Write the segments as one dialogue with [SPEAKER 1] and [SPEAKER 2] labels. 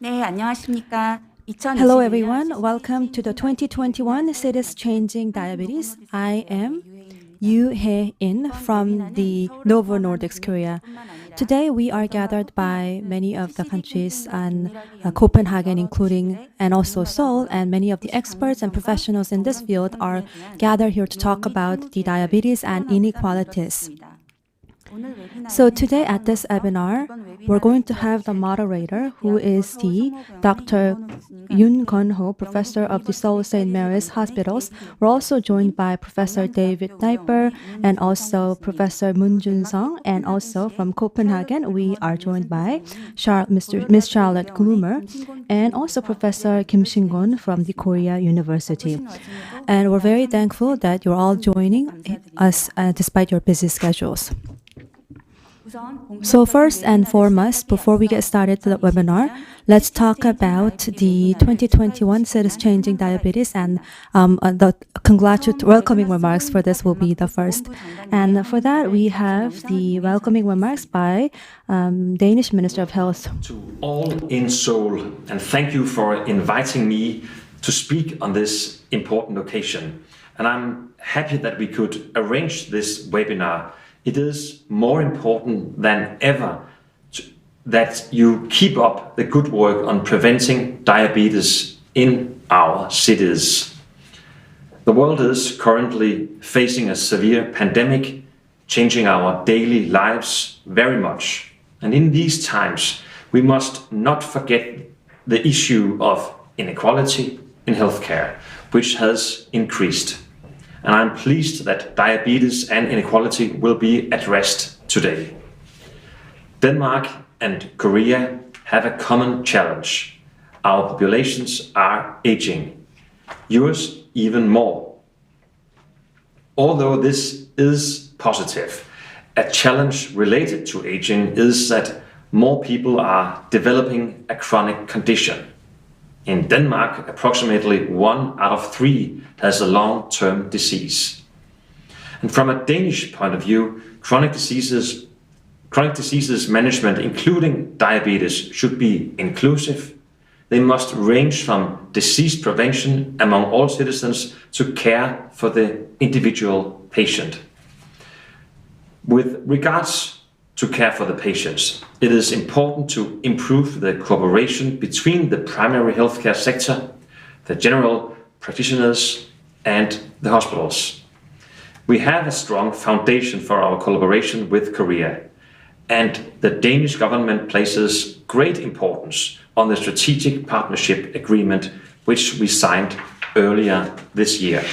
[SPEAKER 1] 네, 안녕하십니까.
[SPEAKER 2] Hello everyone, welcome to the 2021 Cities Changing Diabetes. I am Yoo Hae-in from the Novo Nordisk, Korea. Today we are gathered by many of the countries and Copenhagen including and also Seoul, and many of the experts and professionals in this field are gathered here to talk about the diabetes and inequalities. So today at this webinar, we're going to have the moderator, who is the Dr. Yoon Gun-ho, Professor of the Seoul St. Mary's Hospitals. We're also joined by Professor David Neiper and also Professor Moon Jun-sung. And also from Copenhagen, we are joined by Miss Charlotte Gloomer and also Professor Kim Shin-gon from the Korea University. And we're very thankful that you're all joining us despite your busy schedules. So first and foremost, before we get started to the webinar, let's talk about the 2021 Cities Changing Diabetes, and the welcoming remarks for this will be the first. And for that, we have the welcoming remarks by Danish Minister of Health.
[SPEAKER 3] To all in Seoul, and thank you for inviting me to speak on this important occasion. And I'm happy that we could arrange this webinar. It is more important than ever that you keep up the good work on preventing diabetes in our cities. The world is currently facing a severe pandemic, changing our daily lives very much. And in these times, we must not forget the issue of inequality in healthcare, which has increased. And I'm pleased that diabetes and inequality will be addressed today. Denmark and Korea have a common challenge. Our populations are aging, yours even more. Although this is positive, a challenge related to aging is that more people are developing a chronic condition. In Denmark, approximately 1 out of 3 has a long-term disease. And from a Danish point of view, chronic diseases management, including diabetes, should be inclusive. They must range from disease prevention among all citizens to care for the individual patient. With regards to care for the patients, it is important to improve the cooperation between the primary healthcare sector, the general practitioners, and the hospitals. We have a strong foundation for our collaboration with Korea, and the Danish government places great importance on the strategic partnership agreement which we signed earlier this year.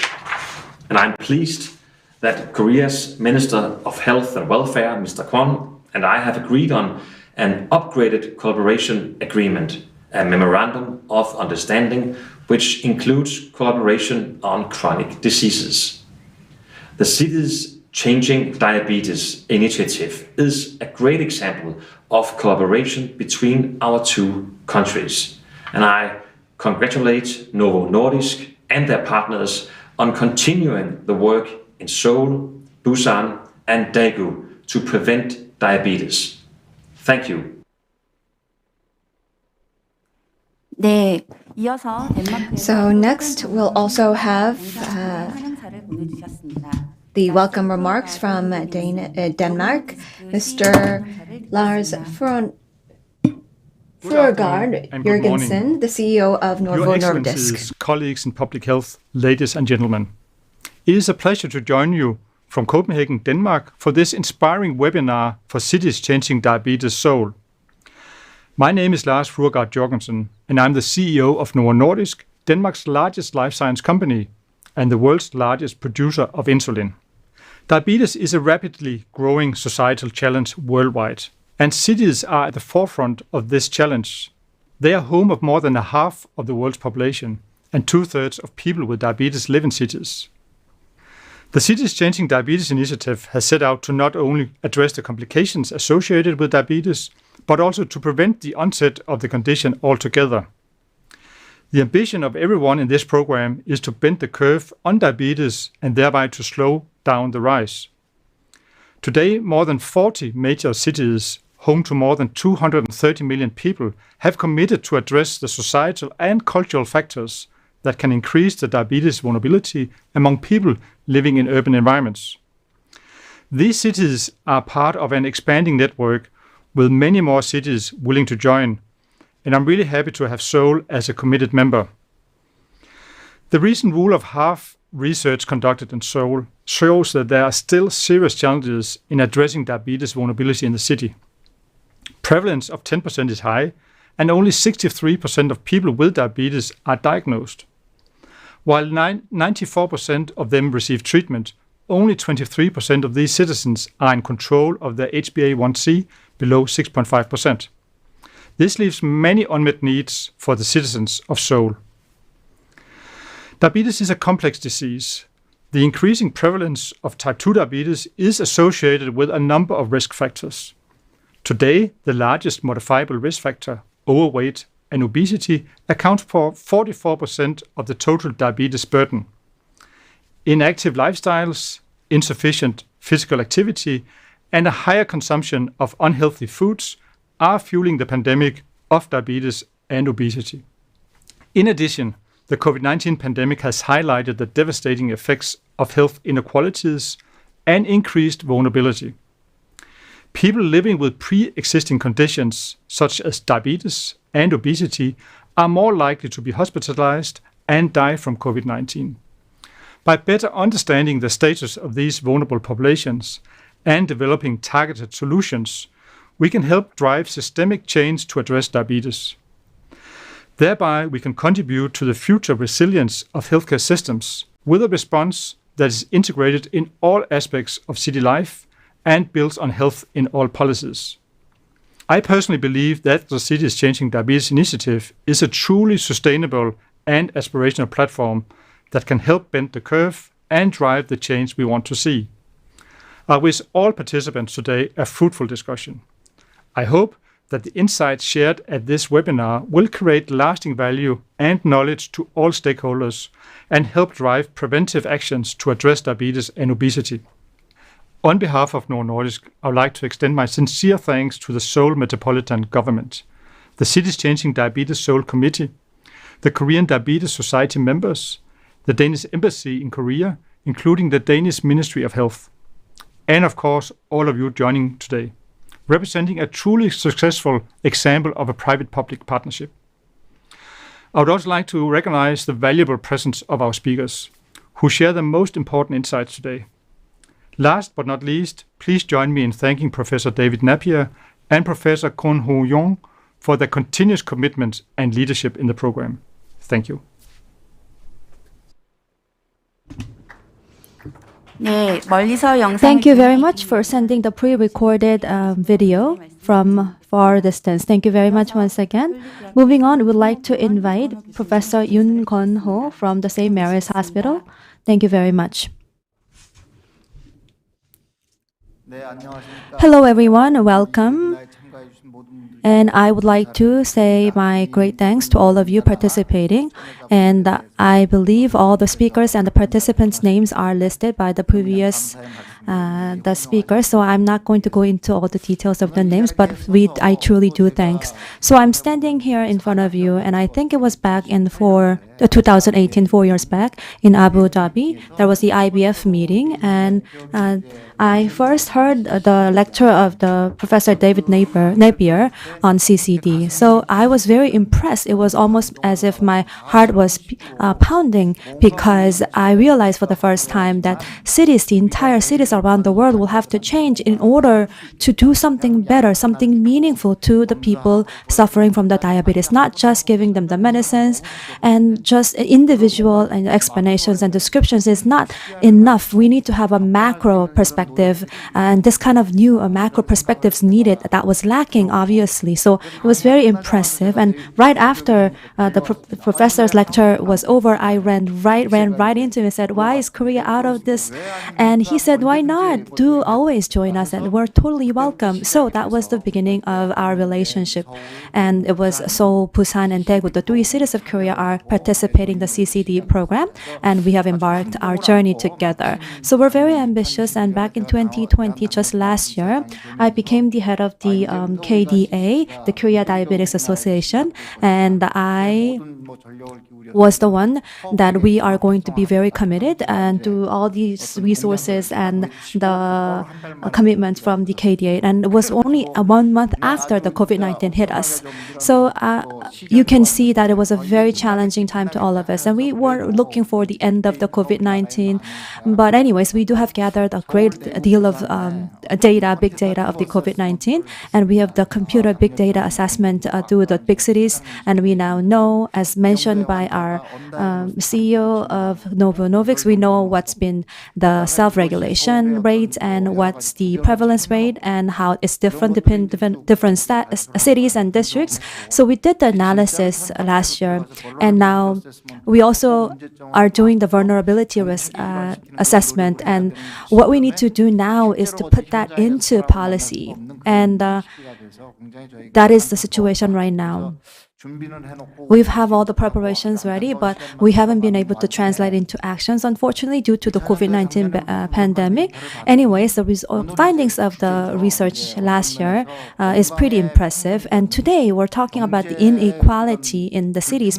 [SPEAKER 3] And I'm pleased that Korea's Minister of Health and Welfare, Mr. Kwon, and I have agreed on an upgraded collaboration agreement, a memorandum of understanding, which includes collaboration on chronic diseases. The Cities Changing Diabetes initiative is a great example of collaboration between our two countries. And I congratulate Novo Nordisk and their partners on continuing the work in Seoul, Busan, and Daegu to prevent diabetes. Thank you.
[SPEAKER 1] 네, 이어서
[SPEAKER 4] So next, we'll also have the welcome remarks from Denmark, Mr. Lars Fruergaard Jørgensen, the CEO of Novo
[SPEAKER 5] Your
[SPEAKER 4] Nordisk.
[SPEAKER 5] Excellencies, colleagues in public health, ladies and gentlemen. It is a pleasure to join you from Copenhagen, Denmark, for this inspiring webinar for Cities Changing Diabetes Seoul. My name is Lars Fruergaard Jørgensen, and I'm the CEO of Novo Nordisk, Denmark's largest life science company and the world's largest producer of insulin. Diabetes is a rapidly growing societal challenge worldwide, and cities are at the forefront of this challenge. They are home of more than a half of the world's population, and 2/3 of people with diabetes live in cities. The Cities Changing Diabetes initiative has set out to not only address the complications associated with diabetes, but also to prevent the onset of the condition altogether. The ambition of everyone in this program is to bend the curve on diabetes and thereby to slow down the rise. Today, more than 40 major cities home to more than 230 million people, have committed to address the societal and cultural factors that can increase the diabetes vulnerability among people living in urban environments. These cities are part of an expanding network with many more cities willing to join, and I'm really happy to have Seoul as a committed member. The recent rule of half research conducted in Seoul shows that there are still serious challenges in addressing diabetes vulnerability in the city. Prevalence of 10% is high, and only 63% of people with diabetes are diagnosed. While 94% of them receive treatment, only 23% of these citizens are in control of their HbA1c below 6.5%. This leaves many unmet needs for the citizens of Seoul. Diabetes is a complex disease. The increasing prevalence of type 2 diabetes is associated with a number of risk factors. Today, the largest modifiable risk factor, overweight and obesity, account for 44% of the total diabetes burden. Inactive lifestyles, insufficient physical activity, and a higher consumption of unhealthy foods are fueling the pandemic of diabetes and obesity. In addition, the COVID-19 pandemic has highlighted the devastating effects of health inequalities and increased vulnerability. People living with pre-existing conditions such as diabetes and obesity are more likely to be hospitalized and die from COVID-19. By better understanding the status of these vulnerable populations and developing targeted solutions, we can help drive systemic change to address diabetes. Thereby, we can contribute to the future resilience of healthcare systems with a response that is integrated in all aspects of city life and builds on health in all policies. I personally believe that the Cities Changing Diabetes initiative is a truly sustainable and aspirational platform that can help bend the curve and drive the change we want to see. I wish all participants today a fruitful discussion. I hope that the insights shared at this webinar will create lasting value and knowledge to all stakeholders and help drive preventive actions to address diabetes and obesity. On behalf of Novo Nordisk, I would like to extend my sincere thanks to the Seoul Metropolitan Government, the Cities Changing Diabetes Seoul Committee, the Korean Diabetes Society members, the Danish Embassy in Korea, including the Danish Ministry of Health, and of course, all of you joining today, representing a truly successful example of a private-public partnership. I would also like to recognize the valuable presence of our speakers, who share the most important insights today. Last but not least, please join me in thanking Professor David Napier and Professor Kwon Ho Young for their continuous commitment and leadership in the program. Thank you.
[SPEAKER 1] 네, 멀리서 영상을
[SPEAKER 2] Thank you very
[SPEAKER 1] 통해
[SPEAKER 2] much for sending the pre-recorded video from far distance. Thank you very much once again. Moving on, we'd like to invite Professor Yoon Gon-ho from the St. Mary's Hospital. Thank you very much. Hello everyone, welcome. And I would like to say my great thanks to all of you participating. And I believe all the speakers and the participants' names are listed by the previous the speakers. So I'm not going to go into all the details of the names, but I truly do thanks. So I'm standing here in front of you, and I think it was back in 2018, 4 years back in Abu Dhabi. There was the IBF meeting, and I first heard the lecture of the Professor David Napier on CCD. So I was very impressed. It was almost as if my heart was pounding, because I realized for the first time that cities, the entire cities around the world, will have to change in order to do something better, something meaningful to the people suffering from the diabetes, not just giving them the medicines and just individual explanations and descriptions is not enough. We need to have a macro perspective, and this kind of new macro perspectives needed that was lacking, obviously. So it was very impressive. And right after the professor's lecture was over, I ran right into him and said, "Why is Korea out of this?" And he said, "Why why not? Do always join us, and we're totally welcome. So that was the beginning of our relationship. And it was Seoul, Busan, and Daegu, the three cities of Korea, are participating in the CCD program, and we have embarked our journey together. So we're very ambitious, and back in 2020, just last year, I became the head of the KDA, the Korea Diabetics Association, and I was the one that we are going to be very committed and to all these resources and the commitment from the KDA. And it was only 1 month after the COVID-19 hit us. So you can see that it was a very challenging time to all of us. And we were looking for the end of the COVID-19. But anyways, we do have gathered a great deal of data, big data of the COVID-19. And we have the computer big data assessment to the big cities. And we now know, as mentioned by our CEO of Novo Nordisk, we know what's been the self-regulation rate and what's the prevalence rate and how it's different different cities and districts. So we did the analysis last year, and now we also are doing the vulnerability risk assessment. And what we need to do now is to put that into policy, and that is the situation right now. We have all the preparations ready, but we haven't been able to translate into actions, unfortunately, due to the COVID-19 pandemic. Anyways, the findings of the research last year is pretty impressive. And today we're talking about the inequality in the cities,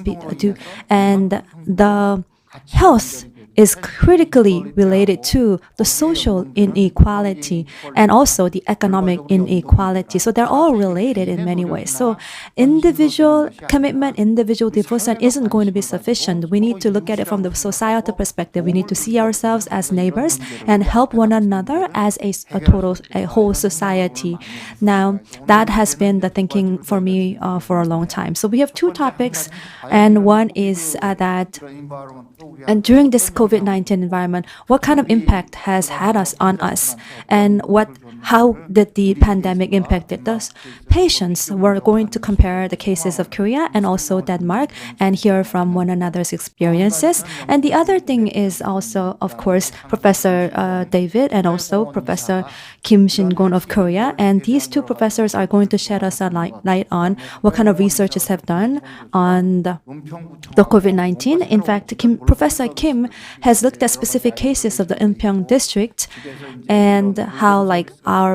[SPEAKER 2] and the health is critically related to the social inequality and also the economic inequality. So they're all related in many ways. So individual commitment, individual devotion isn't going to be sufficient. We need to look at it from the societal perspective. We need to see ourselves as neighbors and help one another as a whole society. Now, that has been the thinking for me for a long time. So we have two topics, and one is that and during this COVID-19 environment, what kind of impact has had on us, and how did the pandemic impacted us? Patients, we're going to compare the cases of Korea and also Denmark and hear from one another's experiences. And the other thing is also, of course, Professor David and also Professor Kim Shin-gon of Korea. And these two professors are going to shed us a light on what kind of researches have done on the COVID-19. In fact, Professor Kim has looked at specific cases of the Eunpyeong district and how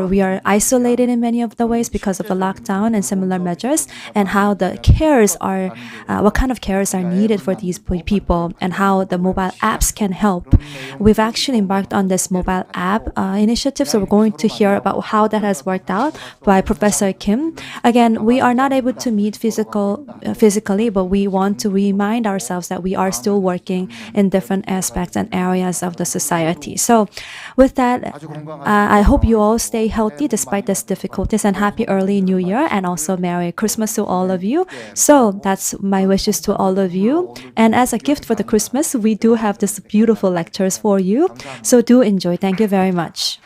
[SPEAKER 2] we are isolated in many of the ways because of the lockdown and similar measures, and how the cares are, what kind of cares are needed for these people, and how the mobile apps can help. We've actually embarked on this mobile app initiative, so we're going to hear about how that has worked out by Professor Kim. Again, we are not able to meet physically, but we want to remind ourselves that we are still working in different aspects and areas of the society. So with that, I hope you all stay healthy despite these difficulties, and happy early New Year, and also Merry Christmas to all of you. So that's my wishes to all of you. And as a gift for the Christmas, we do have these beautiful lectures for you. So do enjoy. Thank you very much.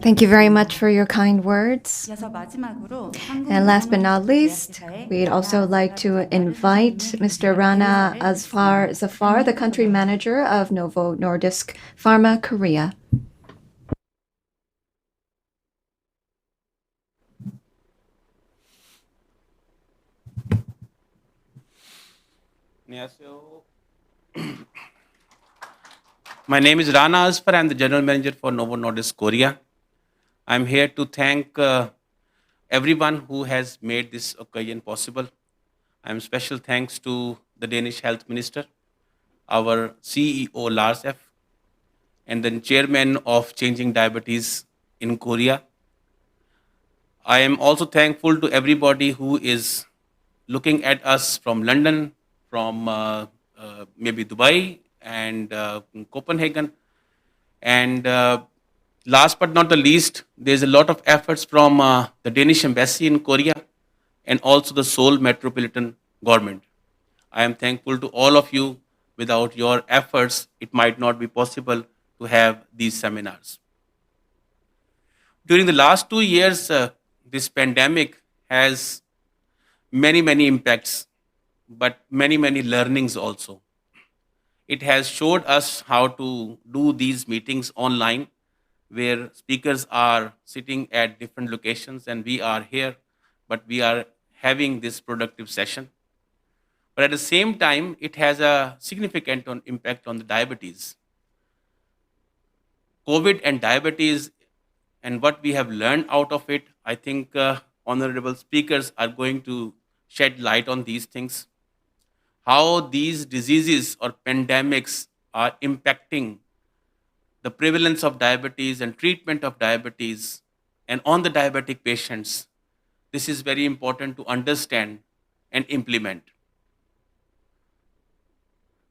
[SPEAKER 4] Thank you very much for your kind words. And last but not least, we'd also like to invite Mr. Rana Zafar, the country manager of Novo Nordisk Pharma Korea.
[SPEAKER 6] My name is Rana Asfar. I'm the General Manager for Novo Nordisk Korea. I'm here to thank everyone who has made this occasion possible. I'm special thanks to the Danish Health Minister, our CEO Lars F., and the Chairman of Changing Diabetes in Korea. I am also thankful to everybody who is looking at us from London, from maybe Dubai, and Copenhagen. And last but not the least, there's a lot of efforts from the Danish Embassy in Korea and also the Seoul Metropolitan Government. I am thankful to all of you. Without your efforts, it might not be possible to have these seminars. During the last 2 years, this pandemic has many impacts, but many learnings also. It has showed us how to do these meetings online, where speakers are sitting at different locations and we are here, but we are having this productive session. But at the same time, it has a significant impact on the diabetes. COVID and diabetes and what we have learned out of it, I think honorable speakers are going to shed light on these things. How these diseases or pandemics are impacting the prevalence of diabetes and treatment of diabetes and on the diabetic patients. This is very important to understand and implement.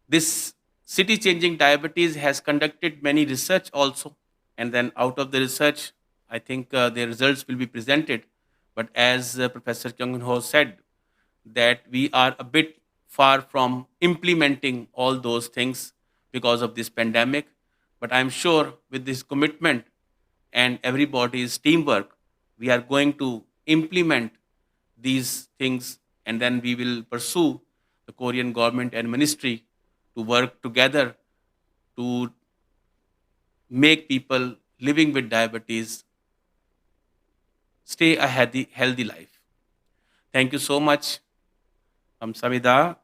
[SPEAKER 6] This city changing diabetes has conducted many research also, and then out of the research, I think the results will be presented. But as Professor Chung Ho said, that we are a bit far from implementing all those things because of this pandemic. But I'm sure with this commitment and everybody's teamwork, we are going to implement these things, and then we will pursue the Korean government and ministry to work together to make people living with diabetes stay a healthy life. Thank you so much. Samida.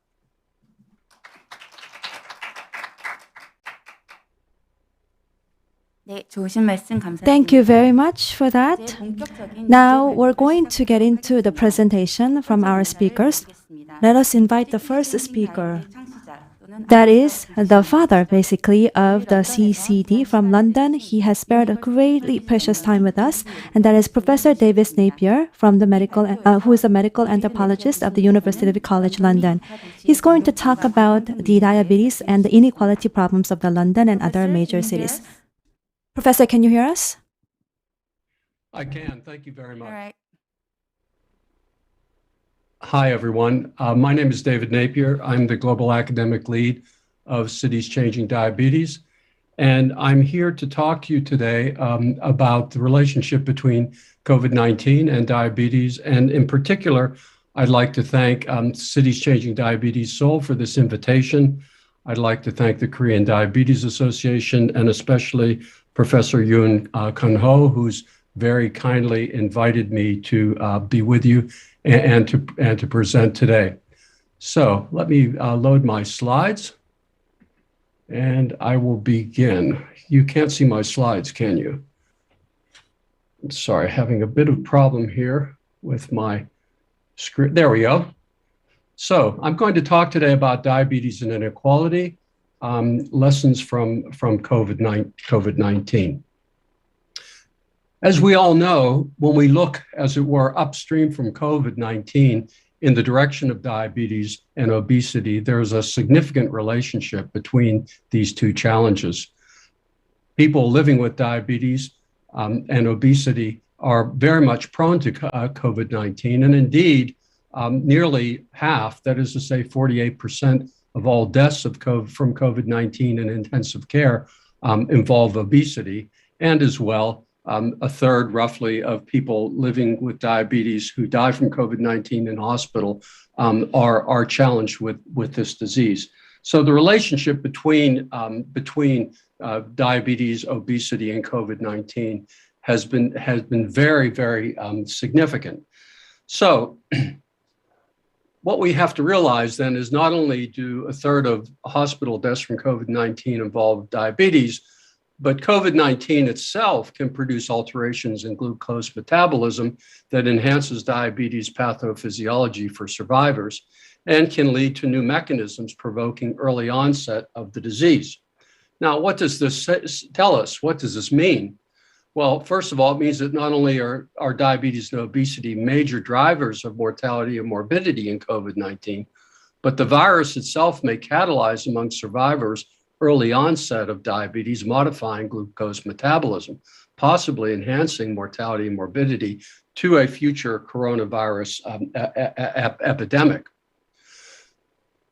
[SPEAKER 1] 네, 좋으신 말씀 감사드립니다.
[SPEAKER 2] Thank you very much for that. Now we're going to get into the presentation from our speakers. Let us invite the first speaker. That is the father, basically, of the CCD from London. He has spared a greatly precious time with us, and that is Professor Davis Napier, from the who is a medical anthropologist of the University College London. He's going to talk about the diabetes and the inequality problems of the London and other major cities. Professor, can you hear us?
[SPEAKER 7] I can. Thank you very much.
[SPEAKER 1] All right.
[SPEAKER 7] Hi, everyone. My name is David Napier. I'm the Global Academic Lead of Cities Changing Diabetes. And I'm here to talk to you today about the relationship between COVID-19 and diabetes. And in particular, I'd like to thank Cities Changing Diabetes Seoul for this invitation. I'd like to thank the Korean Diabetes Association and especially Professor Yoon Kun Ho, who's very kindly invited me to be with you and to present today. So let me load my slides and I will begin. You can't see my slides, can you? Sorry, having a bit of problem here with my screen. There we go. So I'm going to talk today about diabetes and inequality, lessons from COVID-19. As we all know, when we look, as it were, upstream from COVID-19 in the direction of diabetes and obesity, there's a significant relationship between these two challenges. People living with diabetes and obesity are very much prone to COVID-19, and indeed, nearly half, that is to say 48% of all deaths from COVID-19 in intensive care involve obesity, and as well, a third, roughly, of people living with diabetes who die from COVID-19 in hospital are challenged with this disease. So the relationship between diabetes, obesity, and COVID-19 has been very, very significant. So what we have to realize then is not only do a third of hospital deaths from COVID-19 involve diabetes, but COVID-19 itself can produce alterations in glucose metabolism that enhances diabetes pathophysiology for survivors and can lead to new mechanisms provoking early onset of the disease. Now, what does this tell us? What does this mean? Well, first of all, it means that not only are diabetes and obesity major drivers of mortality and morbidity in COVID-19, but the virus itself may catalyze among survivors early onset of diabetes, modifying glucose metabolism, possibly enhancing mortality and morbidity to a future coronavirus epidemic.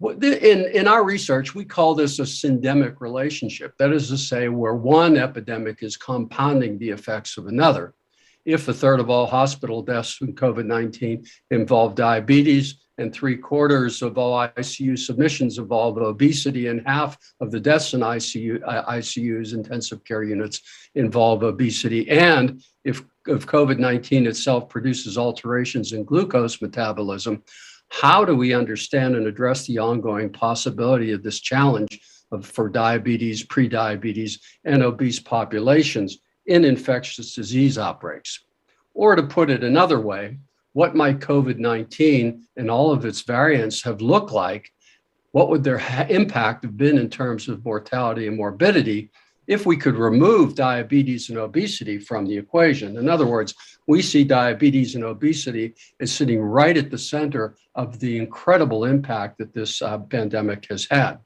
[SPEAKER 7] In our research, we call this a syndemic relationship. That is to say, where one epidemic is compounding the effects of another. If a third of all hospital deaths from COVID-19 involve diabetes, and 3/4 of all ICU submissions involve obesity, and half of the deaths in ICUs, intensive care units, involve obesity. And if COVID-19 itself produces alterations in glucose metabolism, how do we understand and address the ongoing possibility of this challenge for diabetes, prediabetes, and obese populations in infectious disease outbreaks? Or to put it another way, what might COVID-19 and all of its variants have looked like? What would their impact have been in terms of mortality and morbidity if we could remove diabetes and obesity from the equation? In other words, we see diabetes and obesity as sitting right at the center of the incredible impact that this pandemic has had.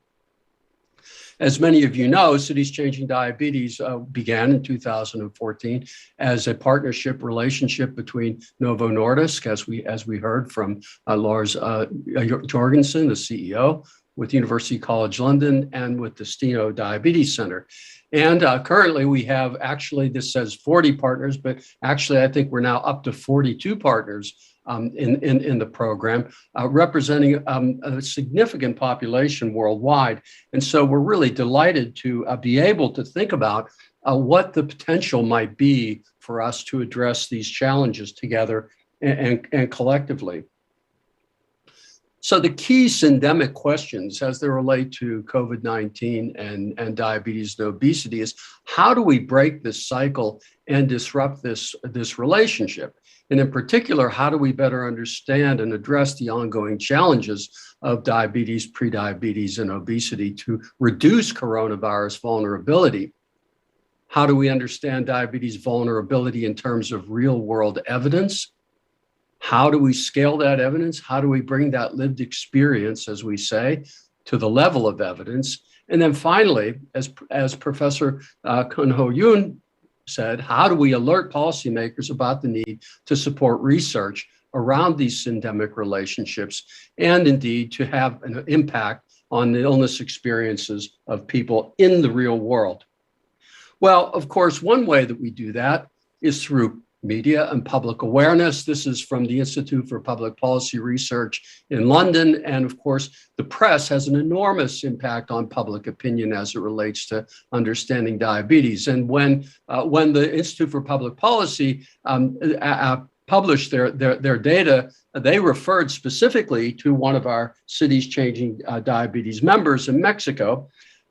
[SPEAKER 7] As many of you know, Cities Changing Diabetes began in 2014 as a partnership relationship between Novo Nordisk, as we heard from Lars Jorgensen, the CEO, with University College London and with the Steno Diabetes Center. And currently we have, actually this says 40 partners, but actually I think we're now up to 42 partners in the program, representing a significant population worldwide. And so we're really delighted to be able to think about what the potential might be for us to address these challenges together and collectively. So the key syndemic questions as they relate to COVID-19 and diabetes and obesity is, how do we break this cycle and disrupt this relationship? And in particular, how do we better understand and address the ongoing challenges of diabetes, prediabetes, and obesity to reduce coronavirus vulnerability? How do we understand diabetes vulnerability in terms of real-world evidence? How do we scale that evidence? How do we bring that lived experience, as we say, to the level of evidence? And then finally, as Professor Kun-Ho Yoon said, how do we alert policymakers about the need to support research around these syndemic relationships and indeed to have an impact on the illness experiences of people in the real world? Well, of course, one way that we do that is through media and public awareness. This is from the Institute for Public Policy Research in London. And of course, the press has an enormous impact on public opinion as it relates to understanding diabetes. And when the Institute for Public Policy published their data, they referred specifically to one of our Cities Changing Diabetes members in Mexico.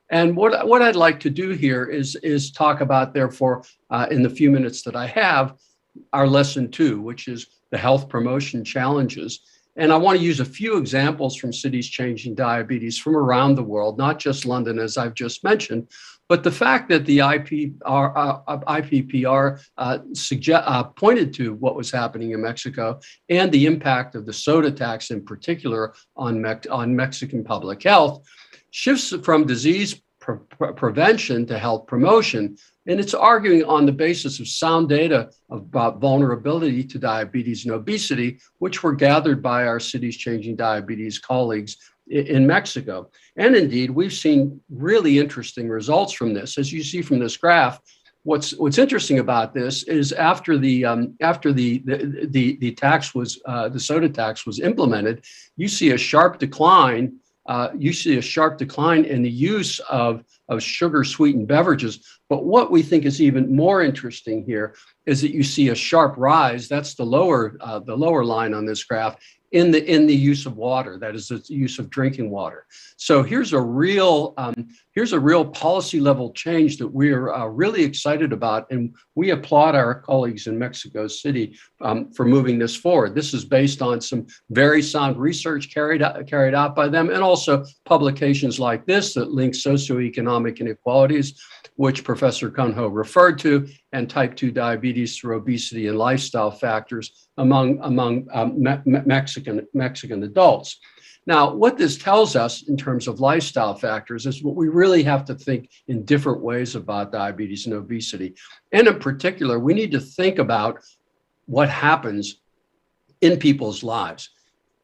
[SPEAKER 7] And what I'd like to do here is talk about, therefore, in the few minutes that I have, our lesson 2, which is the health promotion challenges. And I want to use a few examples from Cities Changing Diabetes from around the world, not just London, as I've just mentioned, but the fact that the IPPR pointed to what was happening in Mexico and the impact of the soda tax in particular on Mexican public health shifts from disease prevention to health promotion. And it's arguing on the basis of sound data about vulnerability to diabetes and obesity, which were gathered by our Cities Changing Diabetes colleagues in Mexico. And indeed, we've seen really interesting results from this. As you see from this graph, what's interesting about this is after the tax was the soda tax was implemented, you see a sharp decline. You see a sharp decline in the use of sugar sweetened beverages. But what we think is even more interesting here is that you see a sharp rise. That's the lower line on this graph in the use of water. That is the use of drinking water. So here's a real policy level change that we're really excited about, and we applaud our colleagues in Mexico City for moving this forward. This is based on some very sound research carried out by them, and also publications like this that link socioeconomic inequalities, which Professor Kun-Ho referred to, and type 2 diabetes through obesity and lifestyle factors among Mexican adults. Now, what this tells us in terms of lifestyle factors is what we really have to think in different ways about diabetes and obesity. And in particular, we need to think about what happens in people's lives.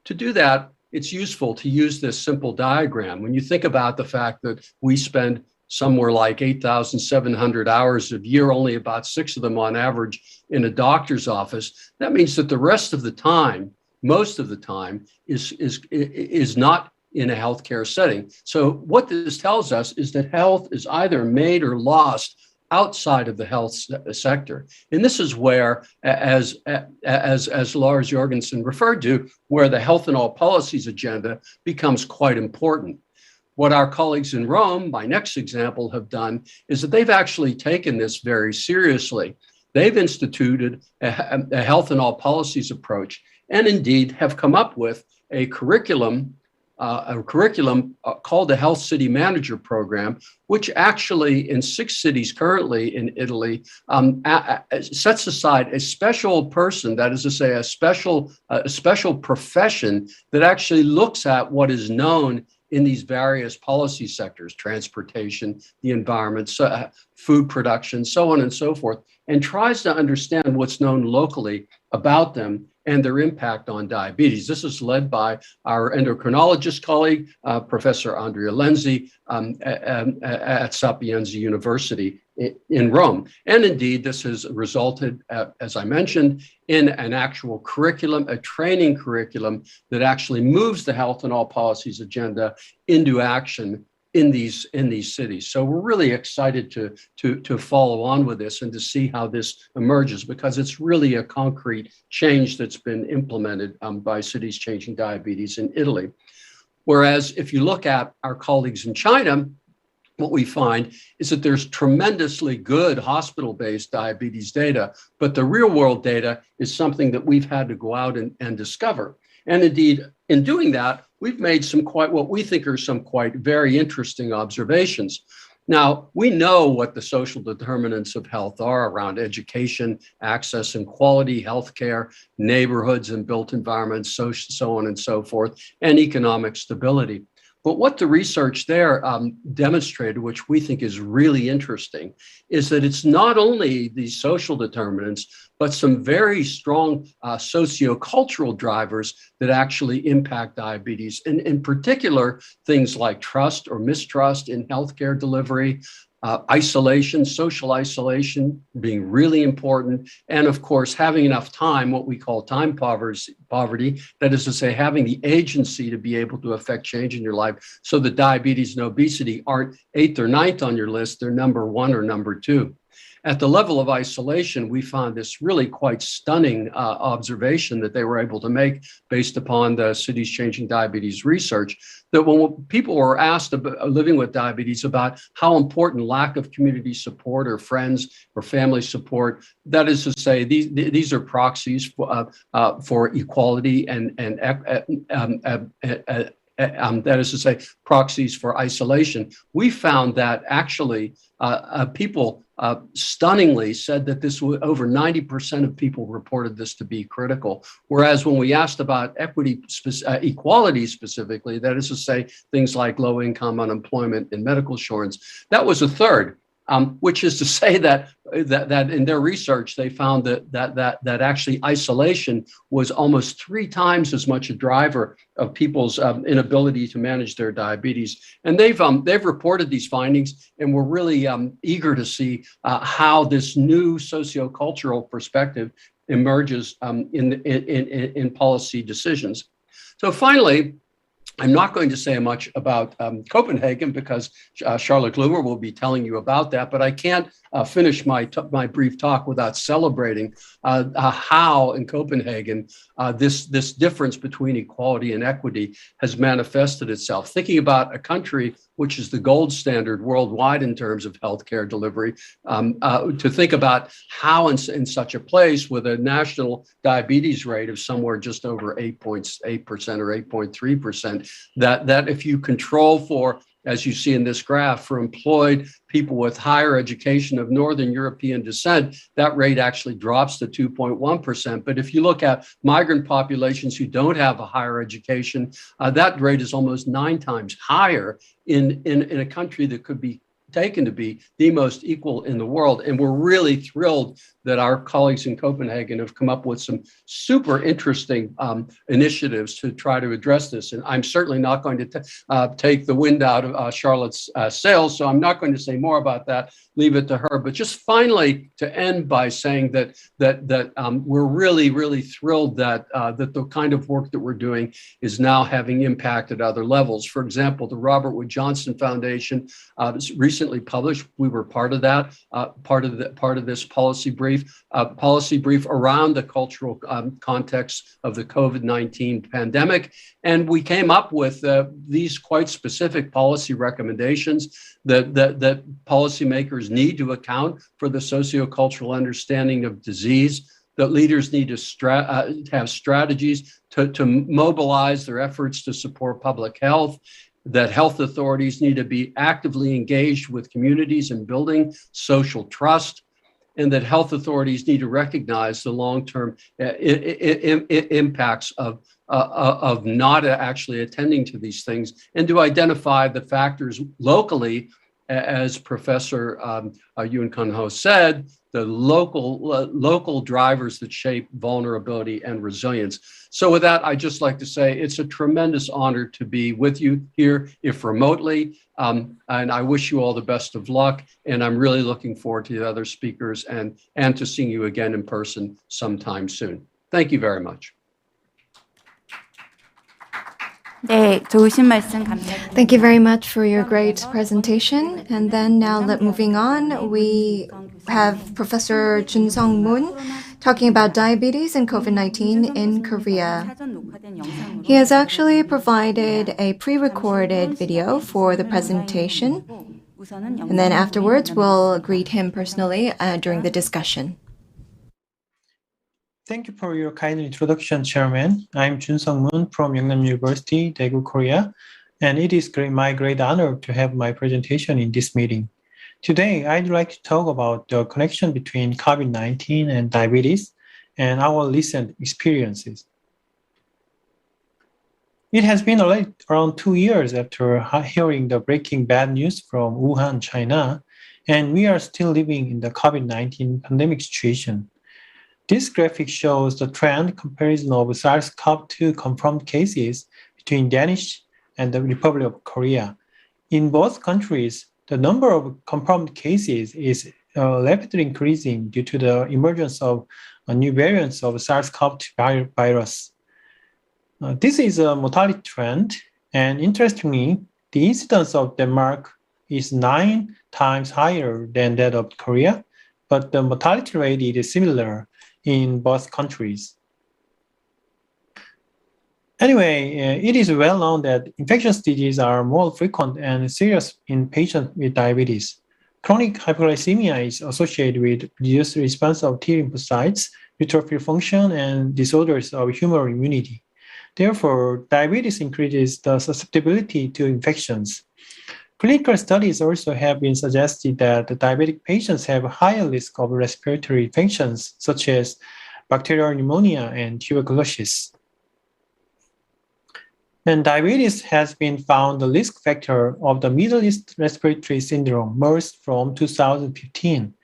[SPEAKER 7] To do that, it's useful to use this simple diagram. When you think about the fact that we spend somewhere like 8,700 hours a year, only about 6 of them on average in a doctor's office, that means that the rest of the time most of the time is not in a healthcare setting. So what this tells us is that health is either made or lost outside of the health sector. And this is where, as Lars Jorgensen referred to, where the health and all policies agenda becomes quite important. What our colleagues in Rome, my next example, have done is that they've actually taken this very seriously. They've instituted a health and all policies approach, and indeed have come up with a curriculum called the Health City Manager Program, which actually in 6 cities currently in Italy sets aside a special person, that is to say, a special profession that actually looks at what is known in these various policy sectors, transportation, the environment, food production, so on and so forth, and tries to understand what's known locally about them and their impact on diabetes. This is led by our endocrinologist colleague, Professor Andrea Lenzi at Sapienza University in Rome. And indeed, this has resulted, as I mentioned, in an actual curriculum, a training curriculum that actually moves the health and all policies agenda into action in these cities. So we're really excited to follow on with this and to see how this emerges, because it's really a concrete change that's been implemented by Cities Changing Diabetes in Italy. Whereas if you look at our colleagues in China, what we find is that there's tremendously good hospital-based diabetes data, but the real-world data is something that we've had to go out and discover. And indeed, in doing that, we've made what we think are some quite very interesting observations. Now, we know what the social determinants of health are around education, access and quality healthcare, neighborhoods and built environments, so on and so forth, and economic stability. But what the research there demonstrated, which we think is really interesting, is that it's not only these social determinants, but some very strong sociocultural drivers that actually impact diabetes. And in particular, things like trust or mistrust in healthcare delivery, isolation, social isolation being really important. And of course, having enough time, what we call time poverty, that is to say, having the agency to be able to affect change in your life, so that diabetes and obesity aren't 8th or 9th on your list, they're number 1 or number 2. At the level of isolation, we found this really quite stunning observation that they were able to make based upon the Cities Changing Diabetes research, that when people were asked about living with diabetes about how important lack of community support or friends or family support, that is to say, these are proxies for equality and that is to say, proxies for isolation. We found that actually people stunningly said that this was over 90% of people reported this to be critical. Whereas when we asked about equality specifically, that is to say, things like low income, unemployment, and medical insurance, that was a third. Which is to say that in their research, they found that actually isolation was almost 3 times as much a driver of people's inability to manage their diabetes. And they've reported these findings, and we're really eager to see how this new sociocultural perspective emerges in policy decisions. So finally, I'm not going to say much about Copenhagen because Charlotte Gloomer will be telling you about that, but I can't finish my brief talk without celebrating how in Copenhagen this difference between equality and equity has manifested itself. Thinking about a country which is the gold standard worldwide in terms of healthcare delivery, to think about how in such a place with a national diabetes rate of somewhere just over 8.8% or 8.3%, that if you control for, as you see in this graph, for employed people with higher education of Northern European descent, that rate actually drops to 2.1%. But if you look at migrant populations who don't have a higher education, that rate is almost 9 times higher in a country that could be taken to be the most equal in the world. And we're really thrilled that our colleagues in Copenhagen have come up with some super interesting initiatives to try to address this. And I'm certainly not going to take the wind out of Charlotte's sails, so I'm not going to say more about that. Leave it to her. But just finally, to end by saying that we're really, really thrilled that the kind of work that we're doing is now having impact at other levels. For example, the Robert Wood Johnson Foundation recently published. We were part of that, part of this policy brief around the cultural context of the COVID-19 pandemic, and we came up with these quite specific policy recommendations that policymakers need to account for the sociocultural understanding of disease, that leaders need to have strategies to mobilize their efforts to support public health, that health authorities need to be actively engaged with communities in building social trust, and that health authorities need to recognize the long-term impacts of not actually attending to these things, and to identify the factors locally, as Professor Yoon Kun-ho said, the local drivers that shape vulnerability and resilience. So with that, I'd just like to say it's a tremendous honor to be with you here, if remotely, and I wish you all the best of luck, and I'm really looking forward to the other speakers and to seeing you again in person sometime soon. Thank you very much.
[SPEAKER 1] 네, 좋으신 말씀 감사드립니다.
[SPEAKER 4] Thank you very much for your great presentation. And then now, moving on, we have Professor Jun Sung Moon talking about diabetes and COVID-19 in Korea. He has actually provided a pre-recorded video for the presentation, and then afterwards we'll greet him personally during the discussion.
[SPEAKER 8] Thank you for your kind introduction, Chairman. I'm Jun Sung Moon from Yongnam University, Daegu, Korea, and it is my great honor to have my presentation in this meeting. Today, I'd like to talk about the connection between COVID-19 and diabetes and our recent experiences. It has been around 2 years after hearing the breaking bad news from Wuhan, China, and we are still living in the COVID-19 pandemic situation. This graphic shows the trend comparison of SARS-CoV-2 confirmed cases between Danish and the Republic of Korea. In both countries, the number of confirmed cases is rapidly increasing due to the emergence of new variants of SARS-CoV-2 virus. This is a mortality trend, and interestingly, the incidence of Denmark is 9 times higher than that of Korea, but the mortality rate is similar in both countries. Anyway, it is well known that infectious diseases are more frequent and serious in patients with diabetes. Chronic hypoglycemia is associated with reduced response of T lymphocytes, neutrophil function, and disorders of humoral immunity. Therefore, diabetes increases the susceptibility to infections. Clinical studies also have been suggested that the diabetic patients have a higher risk of respiratory infections, such as bacterial pneumonia and tuberculosis. And diabetes has been found the risk factor of the Middle East Respiratory Syndrome, MERS, from 2015.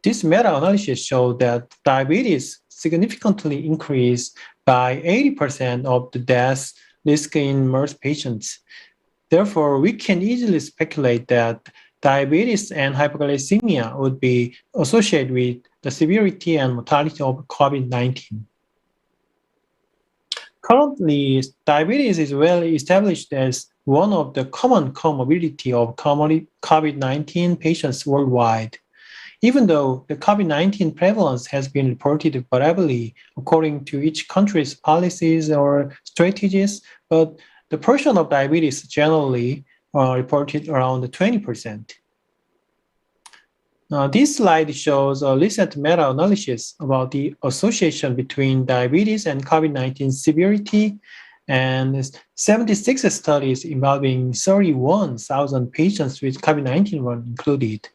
[SPEAKER 8] This meta-analysis showed that diabetes significantly increased by 80% of the death risk in MERS patients. Therefore, we can easily speculate that diabetes and hypoglycemia would be associated with the severity and mortality of COVID-19. Currently, diabetes is well established as one of the common comorbidity of COVID-19 patients worldwide. Even though the COVID-19 prevalence has been reported variably according to each country's policies or strategies, but the portion of diabetes generally reported around 20%. This slide shows a recent meta-analysis about the association between diabetes and COVID-19 severity, and 76 studies involving 31,000 patients with COVID-19 were included.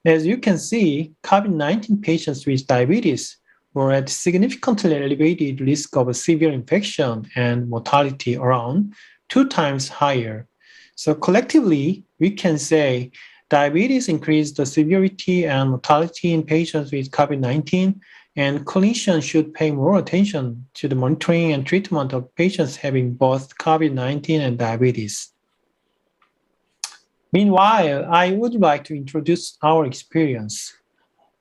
[SPEAKER 8] As you can see, COVID-19 patients with diabetes were at significantly elevated risk of a severe infection and mortality, around 2 times higher. So collectively, we can say diabetes increases the severity and mortality in patients with COVID-19, and clinicians should pay more attention to the monitoring and treatment of patients having both COVID-19 and diabetes. Meanwhile, I would like to introduce our experience.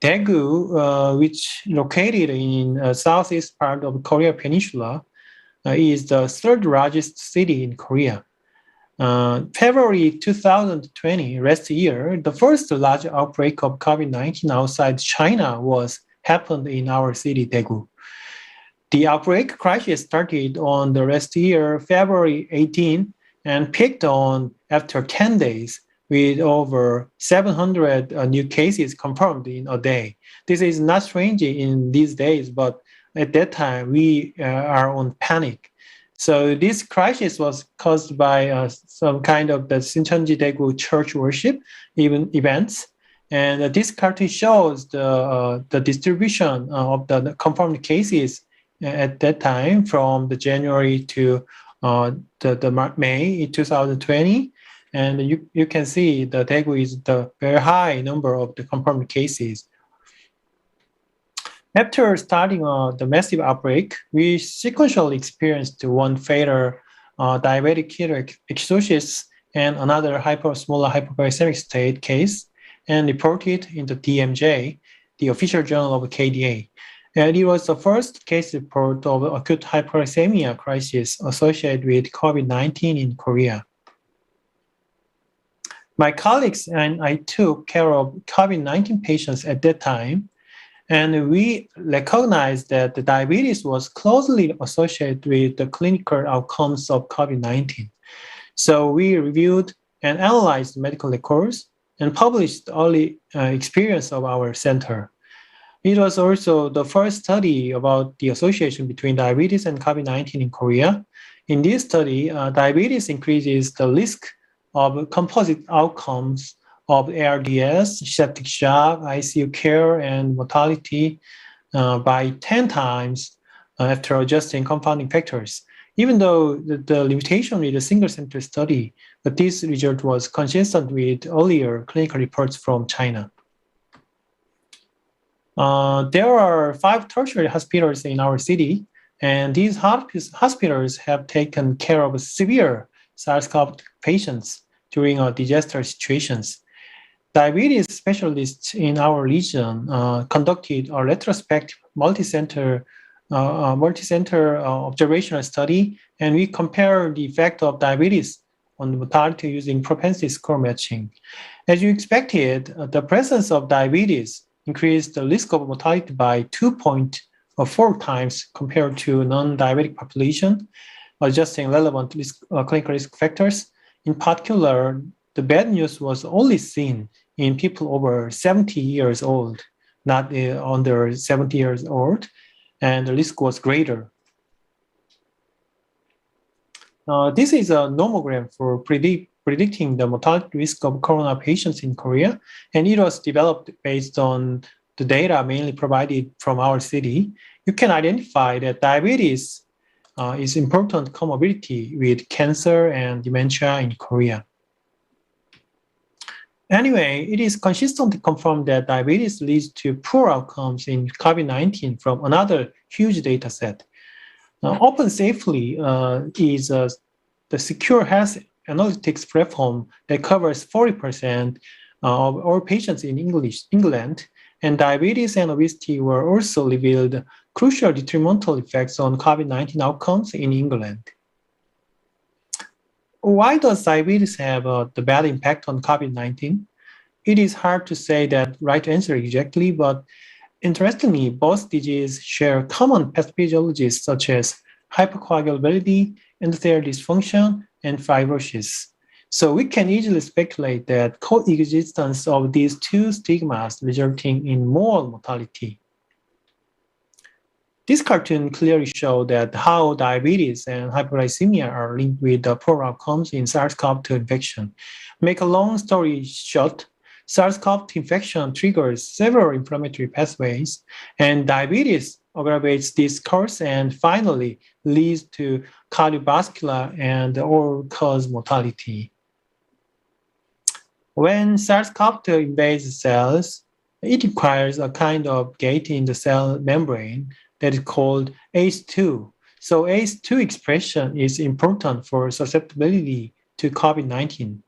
[SPEAKER 8] Daegu, which located in southeast part of Korea Peninsula, is the third largest city in Korea. February 2020, last year, the first large outbreak of COVID-19 outside China happened in our city, Daegu. The outbreak crisis started on the last year, February 18, and peaked on after 10 days, with over 700 new cases confirmed in a day. This is not strange in these days, but at that time we are on panic. So this crisis was caused by some kind of the Sincheonji Daegu church worship events, and this cartoon shows the distribution of the confirmed cases at that time from the January to the May 2020. And you can see the Daegu is the very high number of the confirmed cases. After starting the massive outbreak, we sequentially experienced one fatal diabetic ketoacidosis and another smaller hypoglycemic state case, and reported in the DMJ, the official journal of KDA. And it was the first case report of acute hypoglycemia crisis associated with COVID-19 in Korea. My colleagues and I took care of COVID-19 patients at that time, and we recognized that the diabetes was closely associated with the clinical outcomes of COVID-19. So we reviewed and analyzed medical records and published early experience of our center. It was also the first study about the association between diabetes and COVID-19 in Korea. In this study, diabetes increases the risk of composite outcomes of ARDS, septic shock, ICU care, and mortality by 10 times after adjusting confounding factors. Even though the limitation with a single center study, but this result was consistent with earlier clinical reports from China. There are 5 tertiary hospitals in our city, and these hospitals have taken care of severe SARS-CoV patients during disaster situations. Diabetes specialists in our region conducted a retrospective multi-center observational study, and we compared the effect of diabetes on mortality using propensity score matching. As you expected, the presence of diabetes increased the risk of mortality by 2.4 times compared to non-diabetic population, adjusting relevant clinical risk factors. In particular, the bad news was only seen in people over 70 years old, not under 70 years old, and the risk was greater. This is a nomogram for predicting the mortality risk of corona patients in Korea, and it was developed based on the data mainly provided from our city. You can identify that diabetes is important comorbidity with cancer and dementia in Korea. Anyway, it is consistently confirmed that diabetes leads to poor outcomes in COVID-19 from another huge data set. Open Safely is the secure health analytics platform that covers 40% of all patients in England, and diabetes and obesity were also revealed crucial detrimental effects on COVID-19 outcomes in England. Why does diabetes have the bad impact on COVID-19? It is hard to say that right answer exactly, but interestingly, both diseases share common pathophysiologies such as hypercoagulability, endothelial dysfunction, and fibrosis. So we can easily speculate that coexistence of these two stigmas resulting in more mortality. This cartoon clearly shows that how diabetes and hyperglycemia are linked with the poor outcomes in SARS-CoV-2 infection. Make a long story short, SARS-CoV-2 infection triggers several inflammatory pathways, and diabetes aggravates this course and finally leads to cardiovascular and all-cause mortality. When SARS-CoV-2 invades cells, it requires a kind of gate in the cell membrane that is called ACE2. So ACE2 expression is important for susceptibility to COVID-19.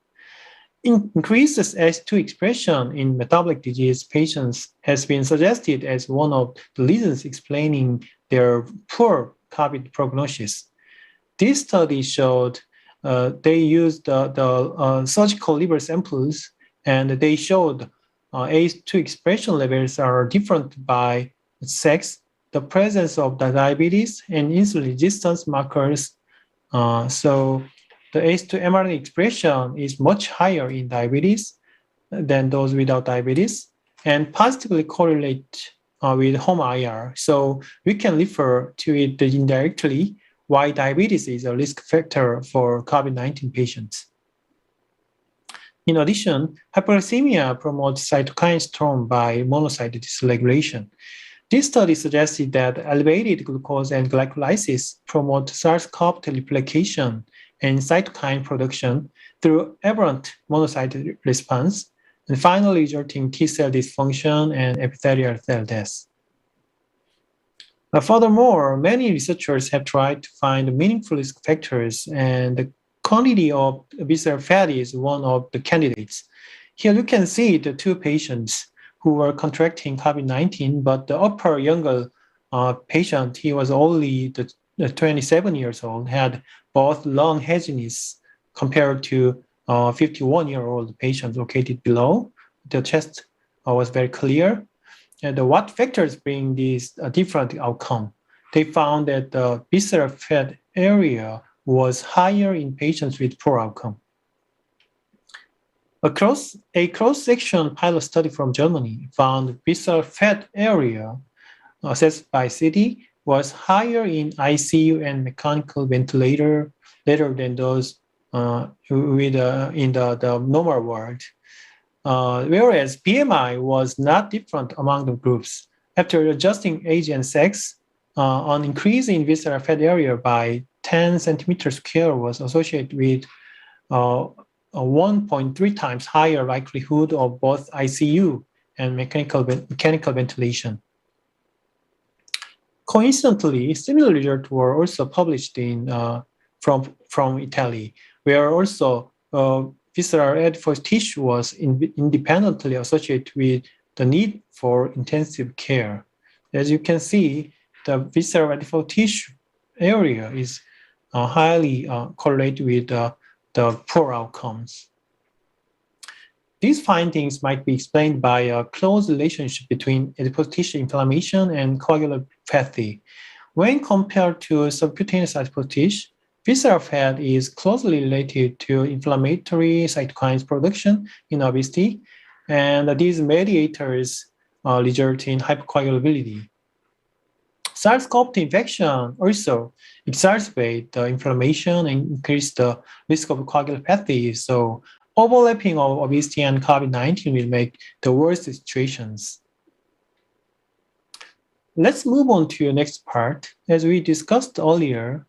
[SPEAKER 8] Increased ACE2 expression in metabolic disease patients has been suggested as one of the reasons explaining their poor COVID prognosis. This study showed they used the surgical liver samples, and they showed ACE2 expression levels are different by sex, the presence of the diabetes, and insulin resistance markers. So the ACE2 mRNA expression is much higher in diabetes than those without diabetes, and positively correlate with home IR. So we can refer to it indirectly why diabetes is a risk factor for COVID-19 patients. In addition, hyperglycemia promotes cytokine storm by monocyte dysregulation. This study suggested that elevated glucose and glycolysis promote SARS-CoV-2 replication and cytokine production through aberrant monocyte response, and finally resulting T cell dysfunction and epithelial cell death. Furthermore, many researchers have tried to find meaningful risk factors, and the quantity of visceral fat is one of the candidates. Here you can see the two patients who were contracting COVID-19, but the upper younger patient, he was only 27 years old, had both lung haziness compared to 51-year-old patient located below. The chest was very clear. And what factors bring this different outcome? They found that the visceral fat area was higher in patients with poor outcome. A cross-section pilot study from Germany found visceral fat area assessed by CCD was higher in ICU and mechanical ventilator rather than those in the normal world. Whereas BMI was not different among the groups. After adjusting age and sex, an increase in visceral fat area by 10 centimeters square was associated with a 1.3 times higher likelihood of both ICU and mechanical ventilation. Coincidentally, similar results were also published from Italy, where also visceral adipose tissue was independently associated with the need for intensive care. As you can see, the visceral adipose tissue area is highly correlated with the poor outcomes. These findings might be explained by a close relationship between adipose tissue inflammation and coagulopathy. When compared to subcutaneous adipose tissue, visceral fat is closely related to inflammatory cytokines production in obesity, and these mediators result in hypercoagulability. SARS-CoV-2 infection also exacerbate the inflammation and increase the risk of coagulopathy. So overlapping of obesity and COVID-19 will make the worst situations. Let's move on to the next part. As we discussed earlier,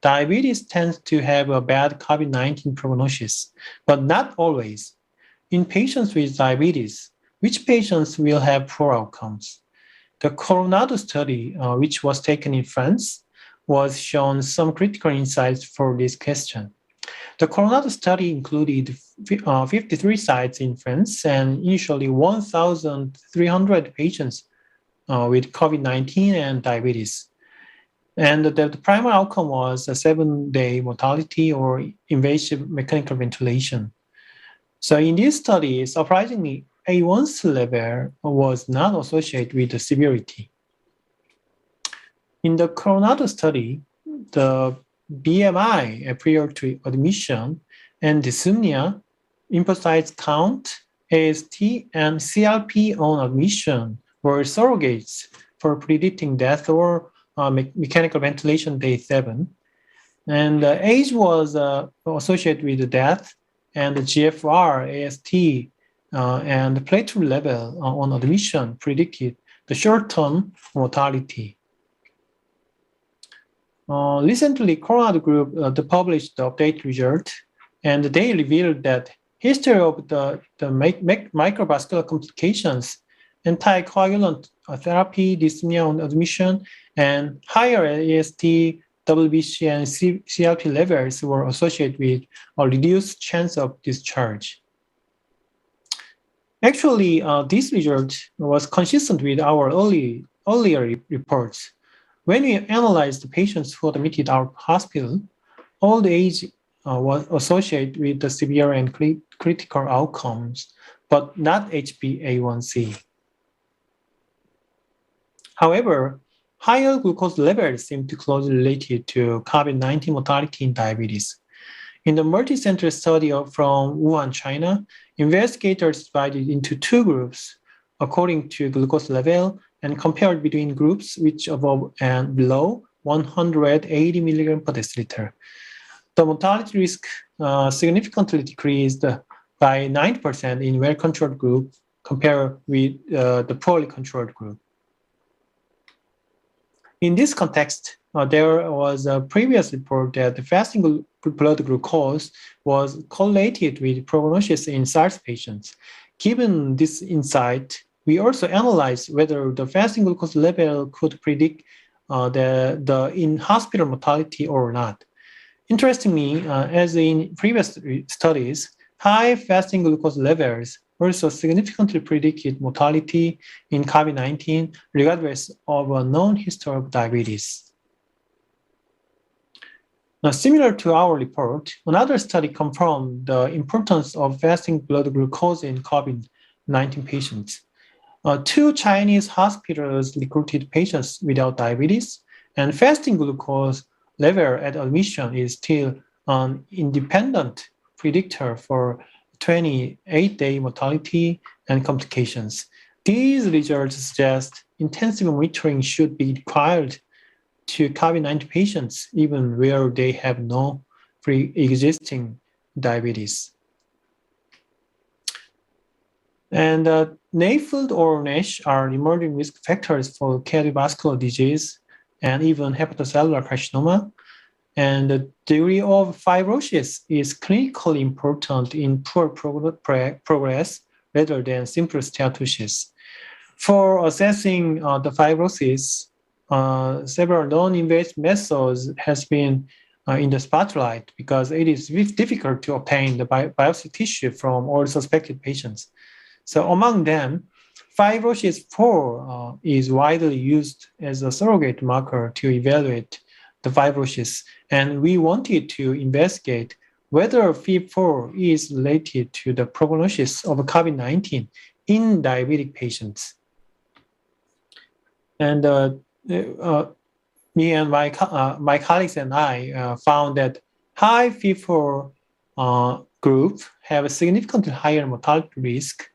[SPEAKER 8] diabetes tends to have a bad COVID-19 prognosis, but not always. In patients with diabetes, which patients will have poor outcomes? The Coronado study, which was taken in France, was shown some critical insights for this question. The Coronado study included 53 sites in France and initially 1,300 patients with COVID-19 and diabetes. And the primary outcome was a 7-day mortality or invasive mechanical ventilation. So in this study, surprisingly, A1C level was not associated with the severity. In the Coronado study, the BMI prior to admission and dyspnea, lymphocyte count, AST, and CRP on admission were surrogates for predicting death or mechanical ventilation day 7. And age was associated with the death, and the GFR, AST, and the platelet level on admission predicted the short-term mortality. Recently, Coronado Group published the updated result, and they revealed that history of the microvascular complications, anticoagulant therapy, dyspnea on admission, and higher AST, WBC, and CRP levels were associated with a reduced chance of discharge. Actually, this result was consistent with our earlier reports. When we analyzed the patients who admitted our hospital, old age was associated with the severe and critical outcomes, but not HbA1c. However, higher glucose levels seem to closely related to COVID-19 mortality in diabetes. In the multi-center study from Wuhan, China, investigators divided into two groups according to glucose level and compared between groups which above and below 180 milligram per deciliter. The mortality risk significantly decreased by 9% in well-controlled group compared with the poorly controlled group. In this context, there was a previous report that the fasting blood glucose was correlated with prognosis in SARS patients. Given this insight, we also analyzed whether the fasting glucose level could predict the in-hospital mortality or not. Interestingly, as in previous studies, high fasting glucose levels also significantly predicted mortality in COVID-19, regardless of a known history of diabetes. Now, similar to our report, another study confirmed the importance of fasting blood glucose in COVID-19 patients. Two Chinese hospitals recruited patients without diabetes, and fasting glucose level at admission is still an independent predictor for 28-day mortality and complications. These results suggest intensive monitoring should be required to COVID-19 patients, even where they have no pre-existing diabetes. And NAFLD or NASH are emerging risk factors for cardiovascular disease and even hepatocellular carcinoma. And the degree of fibrosis is clinically important in poor progress rather than simple steatosis. For assessing the fibrosis, several non-invasive methods has been in the spotlight because it is difficult to obtain the biopsy tissue from all suspected patients. So among them, fibrosis-4 is widely used as a surrogate marker to evaluate the fibrosis, and we wanted to investigate whether FIB4 is related to the prognosis of COVID-19 in diabetic patients. And me and my colleagues and I found that high FIB4 group have a significantly higher mortality risk,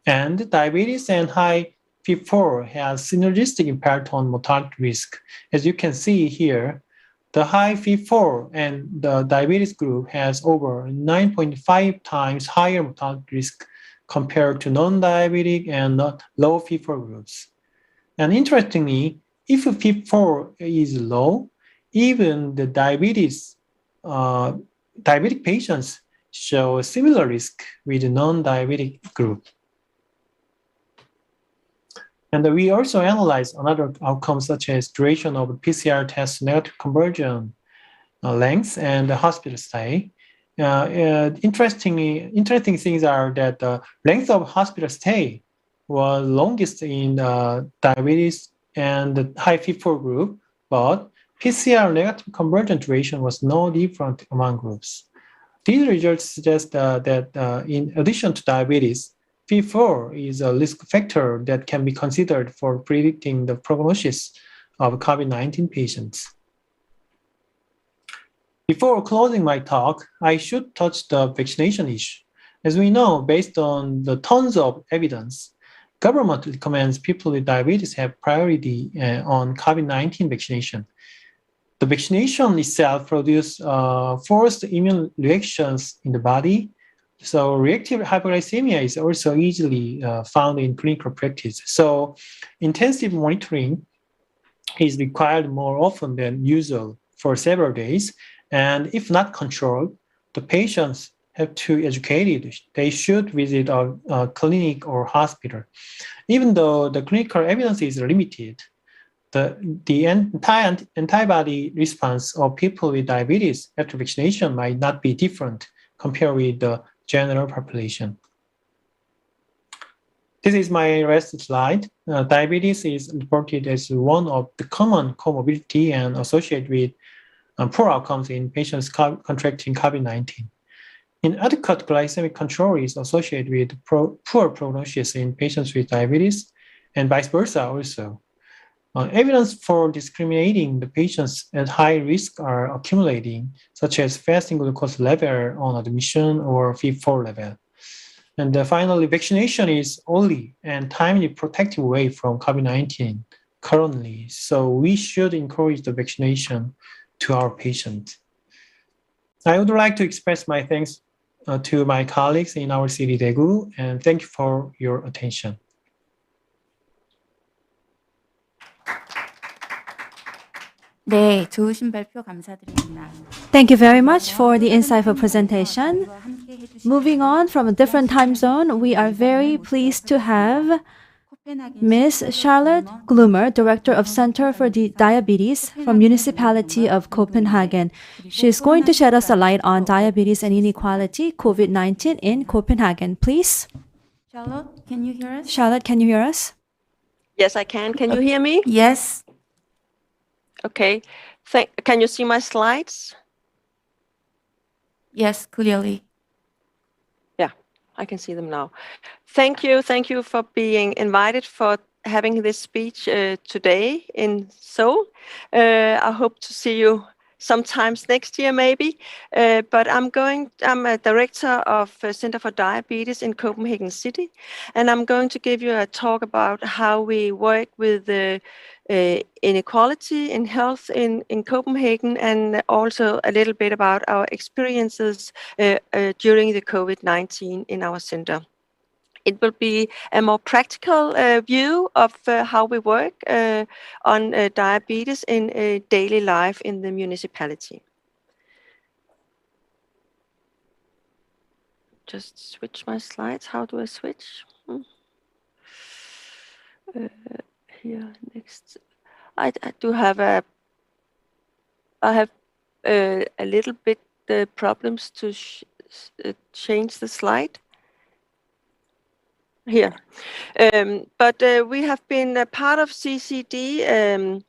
[SPEAKER 8] and diabetes and high FIB4 has synergistic impact on mortality risk. As you can see here, the high FIB4 and the diabetes group has over 9.5 times higher mortality risk compared to non-diabetic and low FIB4 groups. And interestingly, if FIB4 is low, even the diabetic patients show a similar risk with the non-diabetic group. And we also analyzed another outcomes such as duration of PCR test negative conversion length and the hospital stay. Interesting things are that the length of hospital stay was longest in diabetes and the high FIB4 group, but PCR negative conversion duration was no different among groups. These results suggest that in addition to diabetes, FIB4 is a risk factor that can be considered for predicting the prognosis of COVID-19 patients. Before closing my talk, I should touch the vaccination issue. As we know, based on the tons of evidence, government recommends people with diabetes have priority on COVID-19 vaccination. The vaccination itself produces forced immune reactions in the body. So reactive hypoglycemia is also easily found in clinical practice. So intensive monitoring is required more often than usual for several days. And if not controlled, the patients have to be educated. They should visit a clinic or hospital. Even though the clinical evidence is limited, the antibody response of people with diabetes after vaccination might not be different compared with the general population. This is my last slide. Diabetes is reported as one of the common comorbidity and associated with poor outcomes in patients contracting COVID-19. Inadequate glycemic control is associated with poor prognosis in patients with diabetes and vice versa also. Evidence for discriminating the patients at high risk are accumulating, such as fasting glucose level on admission or FIB-4 level. And finally, vaccination is only and timely protective way from COVID-19 currently. So we should encourage the vaccination to our patients. I would like to express my thanks to my colleagues in our city, Daegu, and thank you for your attention.
[SPEAKER 1] 네, 좋으신 발표 감사드립니다.
[SPEAKER 2] Thank you very much for the insightful presentation. Moving on from a different time zone, we are very pleased to have Ms. Charlotte Gloomer, Director of Center for Diabetes from Municipality of Copenhagen. She is going to shed us a light on diabetes and inequality, COVID-19 in Copenhagen. Please.
[SPEAKER 1] Charlotte, can you hear us?
[SPEAKER 2] Charlotte, can you hear us?
[SPEAKER 9] Yes, I can. Can you hear me?
[SPEAKER 1] Yes.
[SPEAKER 9] Okay. Can you see my slides?
[SPEAKER 1] Yes, clearly.
[SPEAKER 9] Yeah, I can see them now. Thank you. Thank you for being invited for having this speech today in Seoul. I hope to see you sometimes next year, maybe. But I'm a director of Center for Diabetes in Copenhagen City, and I'm going to give you a talk about how we work with inequality in health in Copenhagen, and also a little bit about our experiences during the COVID-19 in our center. It will be a more practical view of how we work on diabetes in daily life in the municipality. Just switch my slides. How do I switch? Here, next. I do have a little bit problems to change the slide. Here. But we have been a part of CCD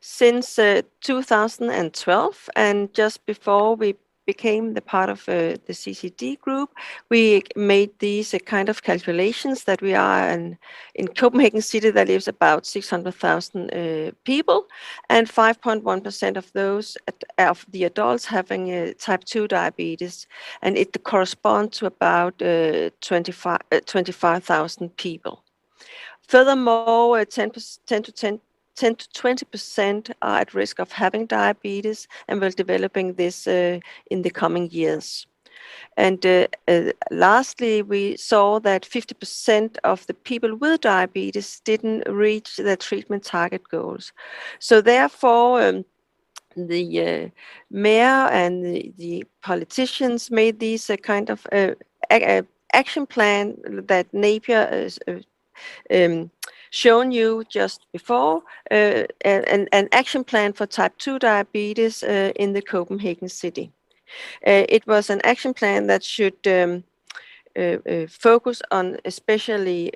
[SPEAKER 9] since 2012, and just before we became the part of the CCD group, we made these kind of calculations that we are in Copenhagen City that lives about 600,000 people, and 5.1% of those of the adults having type 2 diabetes, and it corresponds to about 25,000 people. Furthermore, 10 to 20% are at risk of having diabetes, and we're developing this in the coming years. And lastly, we saw that 50% of the people with diabetes didn't reach their treatment target goals. So therefore, the mayor and the politicians made these kind of action plan that Napier is shown you just before, an action plan for type 2 diabetes in the Copenhagen city. It was an action plan that should focus on especially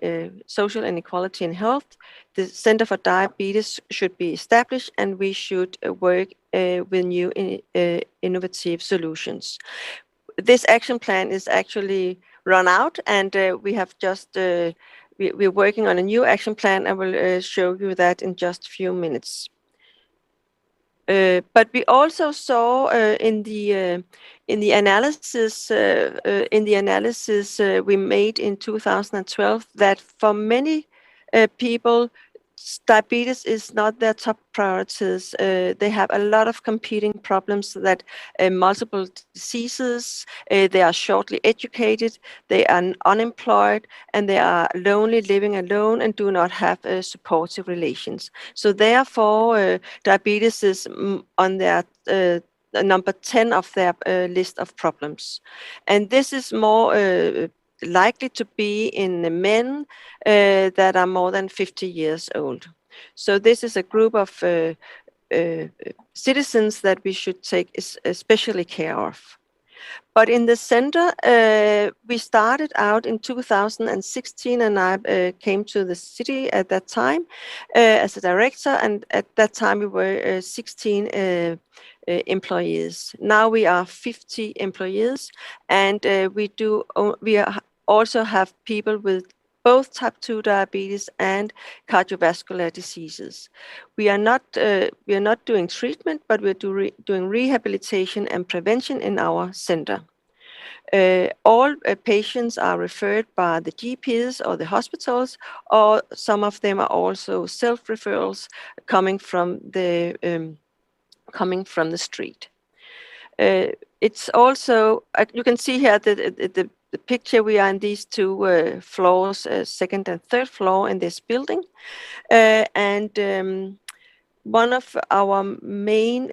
[SPEAKER 9] social inequality in health. The Center for Diabetes should be established, and we should work with new innovative solutions. This action plan is actually run out, and we have just we're working on a new action plan. I will show you that in just a few minutes. But we also saw in the analysis we made in 2012 that for many people, diabetes is not their top priorities. They have a lot of competing problems, that multiple diseases, they are shortly educated, they are unemployed, and they are lonely, living alone, and do not have supportive relations. So therefore, diabetes is on their number 10 of their list of problems. And this is more likely to be in the men that are more than 50 years old. So this is a group of citizens that we should take especially care of. But in the center, we started out in 2016, and I came to the city at that time as a director. And at that time, we were 16 employees. Now we are 50 employees, and we also have people with both type 2 diabetes and cardiovascular diseases. We are not doing treatment, but we're doing rehabilitation and prevention in our center. All patients are referred by the GPs or the hospitals, or some of them are also self-referrals coming from the street. It's also, you can see here the picture. We are in these two floors, second and third floor in this building. And one of our main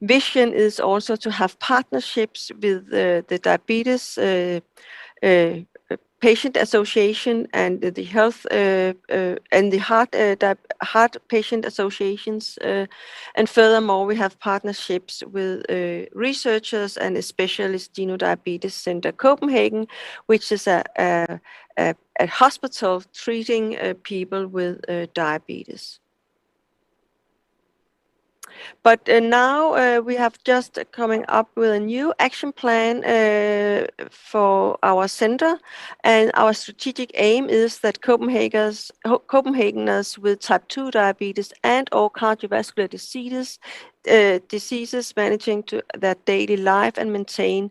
[SPEAKER 9] vision is also to have partnerships with the Diabetes Patient Association and the Health and the Heart Patient Associations. And furthermore, we have partnerships with researchers and especially Steno Diabetes Center Copenhagen, which is a hospital treating people with diabetes. But now we have just coming up with a new action plan for our center, and our strategic aim is that Copenhageners with type 2 diabetes and or cardiovascular diseases managing to their daily life and maintain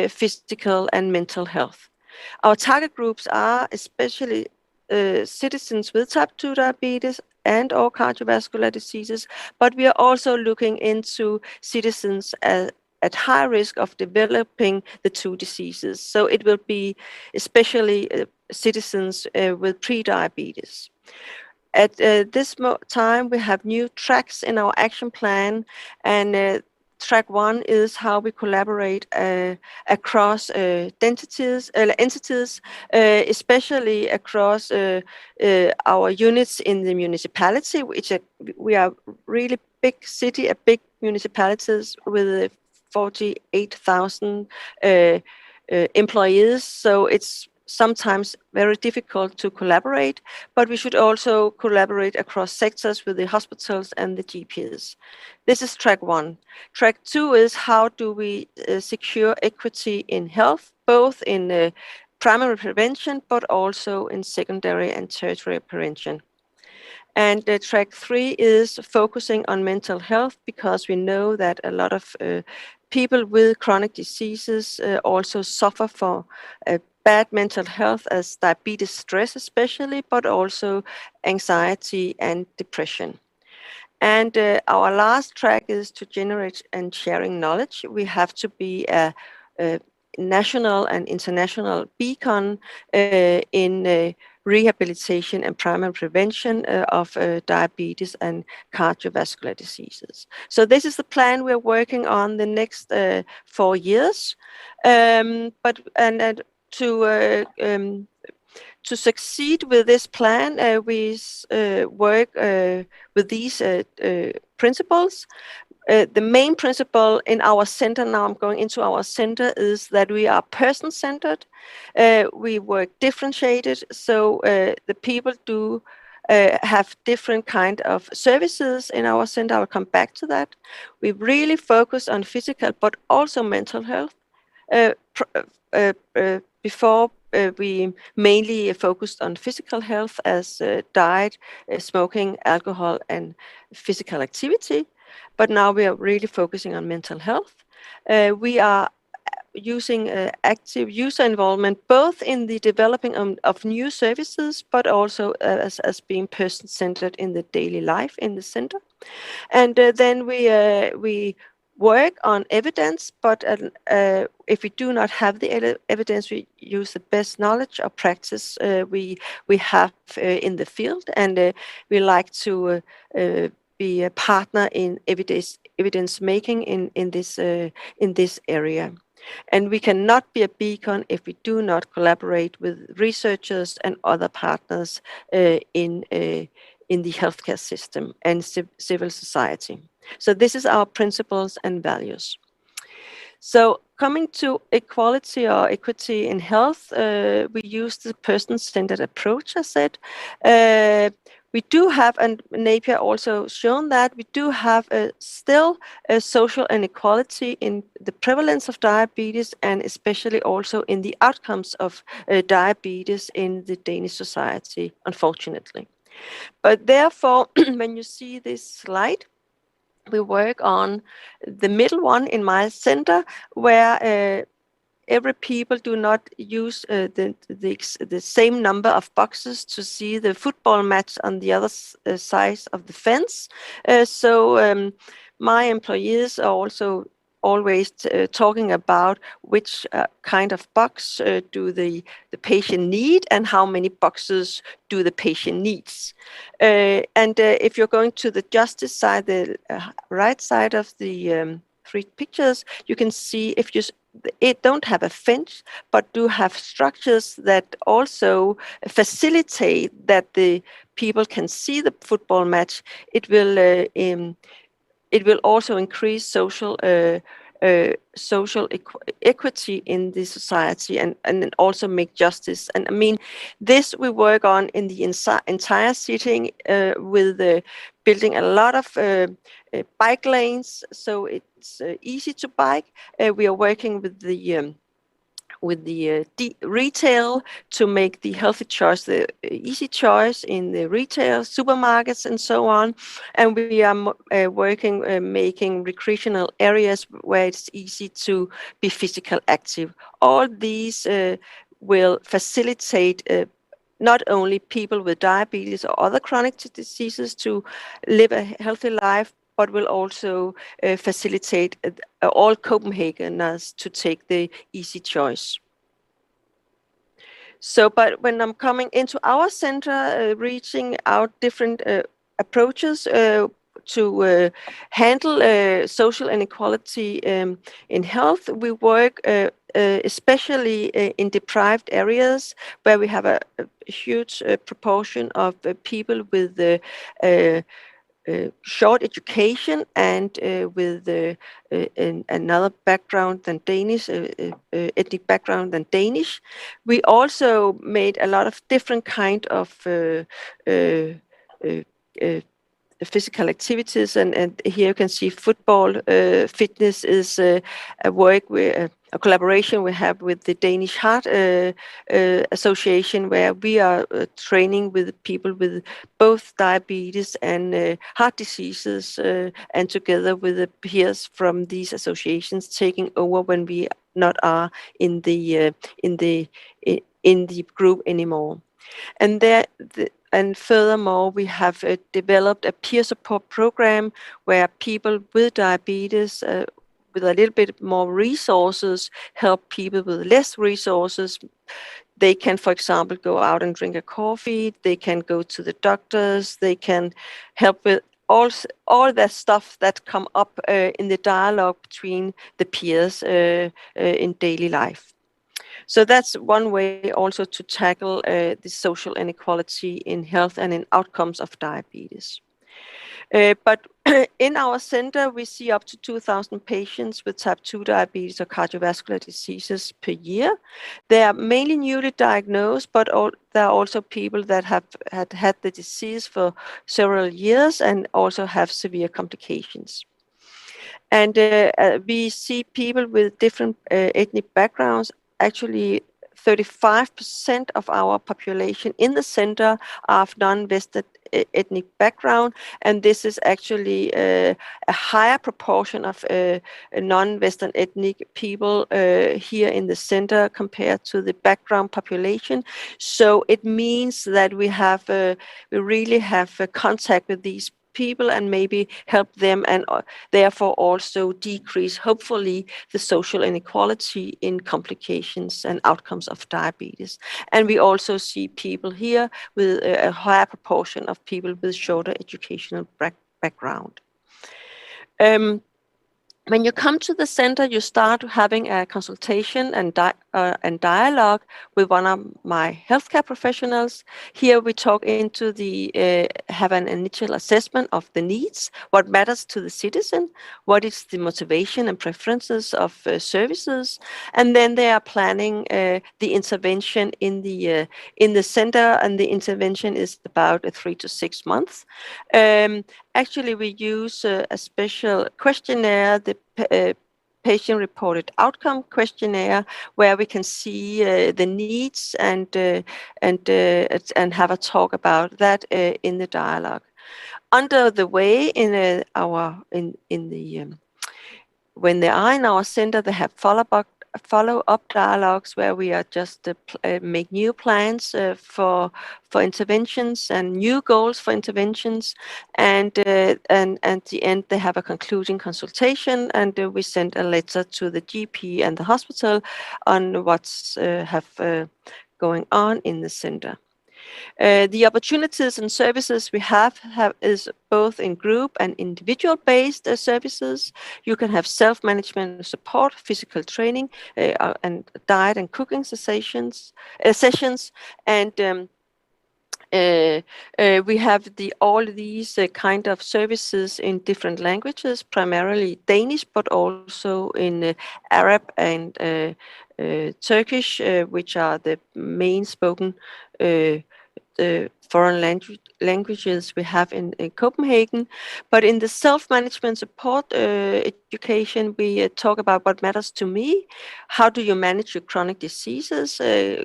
[SPEAKER 9] physical and mental health. Our target groups are especially citizens with type 2 diabetes and or cardiovascular diseases, but we are also looking into citizens at high risk of developing the two diseases. So it will be especially citizens with pre-diabetes. At this time, we have new tracks in our action plan, and track 1 is how we collaborate across entities, especially across our units in the municipality, which we are really big city, a big municipalities with 48,000 employees. So it's sometimes very difficult to collaborate, but we should also collaborate across sectors with the hospitals and the GPs. This is track 1. Track 2 is how do we secure equity in health, both in primary prevention, but also in secondary and tertiary prevention. And track 3 is focusing on mental health, because we know that a lot of people with chronic diseases also suffer for bad mental health, as diabetes stress especially, but also anxiety and depression. And our last track is to generate and sharing knowledge. We have to be a national and international beacon in rehabilitation and primary prevention of diabetes and cardiovascular diseases. So this is the plan we're working on the next 4 years. To succeed with this plan, we work with these principles. The main principle in our center, now I'm going into our center, is that we are person-centered. We work differentiated, so the people do have different kind of services in our center. I'll come back to that. We really focus on physical, but also mental health. Before we mainly focused on physical health as diet, smoking, alcohol, and physical activity. But now we are really focusing on mental health. We are using active user involvement, both in the developing of new services, but also as being person-centered in the daily life in the center. And then we work on evidence, but if we do not have the evidence, we use the best knowledge or practice we have in the field, and we like to be a partner in evidence making in this area. And we cannot be a beacon if we do not collaborate with researchers and other partners in the healthcare system and civil society. So this is our principles and values. So coming to equality or equity in health, we use the person-centered approach, I said. We do have, and Napier also shown that, we do have still a social inequality in the prevalence of diabetes and especially also in the outcomes of diabetes in the Danish society, unfortunately. But therefore, when you see this slide, we work on the middle one in my center, where every people do not use the same number of boxes to see the football match on the other side of the fence. So my employees are also always talking about which kind of box do the patient need and how many boxes do the patient needs. And if you're going to the justice side, the right side of the three pictures, you can see if it don't have a fence, but do have structures that also facilitate that the people can see the football match. It will also increase social equity in the society and also make justice. And I mean, this we work on in the entire sitting with building a lot of bike lanes, so it's easy to bike. We are working with the retail to make the healthy choice the easy choice in the retail supermarkets and so on. And we are working making recreational areas where it's easy to be physical active. All these will facilitate not only people with diabetes or other chronic diseases to live a healthy life, but will also facilitate all Copenhageners to take the easy choice. So, but when I'm coming into our center, reaching out different approaches to handle social inequality in health, we work especially in deprived areas where we have a huge proportion of people with short education and with another background than Danish, ethnic background than Danish. We also made a lot of different kind of physical activities, and here you can see football. Fitness is a work with a collaboration we have with the Danish Heart Association, where we are training with people with both diabetes and heart diseases, and together with the peers from these associations taking over when we not are in the group anymore. And furthermore, we have developed a peer support program where people with diabetes with a little bit more resources help people with less resources. They can, for example, go out and drink a coffee. They can go to the doctors. They can help with all that stuff that come up in the dialogue between the peers in daily life. So that's one way also to tackle the social inequality in health and in outcomes of diabetes. But in our center, we see up to 2,000 patients with type 2 diabetes or cardiovascular diseases per year. They are mainly newly diagnosed, but there are also people that have had the disease for several years and also have severe complications. And we see people with different ethnic backgrounds. Actually, 35% of our population in the center are of non-Western ethnic background, and this is actually a higher proportion of non-Western ethnic people here in the center compared to the background population. So it means that we really have contact with these people and maybe help them and therefore also decrease, hopefully, the social inequality in complications and outcomes of diabetes. And we also see people here with a higher proportion of people with shorter educational background. When you come to the center, you start having a consultation and dialogue with one of my healthcare professionals. Here we talk into have an initial assessment of the needs, what matters to the citizen, what is the motivation and preferences of services, and then they are planning the intervention in the center, and the intervention is about 3 to 6 months. Actually, we use a special questionnaire, the patient-reported outcome questionnaire, where we can see the needs and have a talk about that in the dialogue. Under the way, when they are in our center, they have follow-up dialogues where we are just make new plans for interventions and new goals for interventions, and at the end they have a concluding consultation, and we send a letter to the GP and the hospital on what's going on in the center. The opportunities and services we have is both in group and individual-based services. You can have self-management support, physical training, and diet and cooking sessions, and we have all these kind of services in different languages, primarily Danish, but also in Arab and Turkish, which are the main spoken foreign languages we have in Copenhagen. But in the self-management support education, we talk about what matters to me. How do you manage your chronic diseases?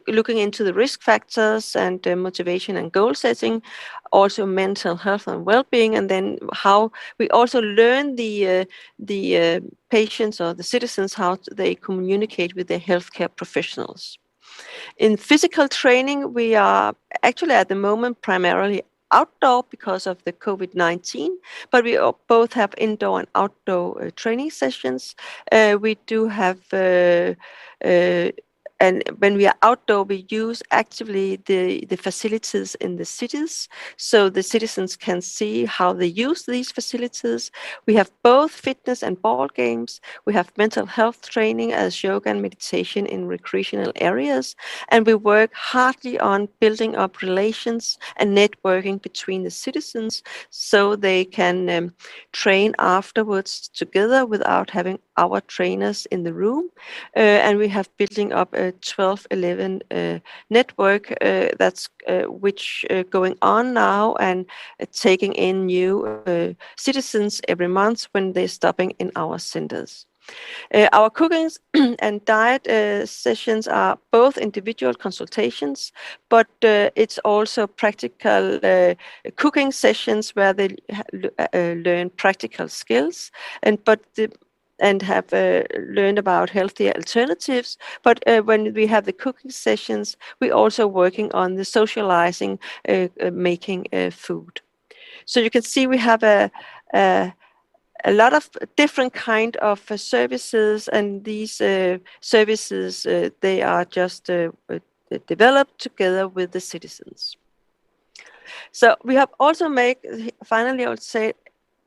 [SPEAKER 9] Looking into the risk factors and motivation and goal setting, also mental health and well-being, and then how we also learn the patients or the citizens how they communicate with their healthcare professionals. In physical training, we are actually at the moment primarily outdoor because of the COVID-19, but we both have indoor and outdoor training sessions. We do have, and when we are outdoor, we use actively the facilities in the cities, so the citizens can see how they use these facilities. We have both fitness and ball games. We have mental health training as yoga and meditation in recreational areas. And we work hardly on building up relations and networking between the citizens so they can train afterwards together without having our trainers in the room. And we have building up a 12-11 network that's which going on now, and taking in new citizens every month when they're stopping in our centers. Our cooking and diet sessions are both individual consultations, but it's also practical cooking sessions where they learn practical skills and have learned about healthier alternatives. But when we have the cooking sessions, we're also working on the socializing, making food. So you can see we have a lot of different kind of services, and these services, they are just developed together with the citizens. So we have also finally, I would say,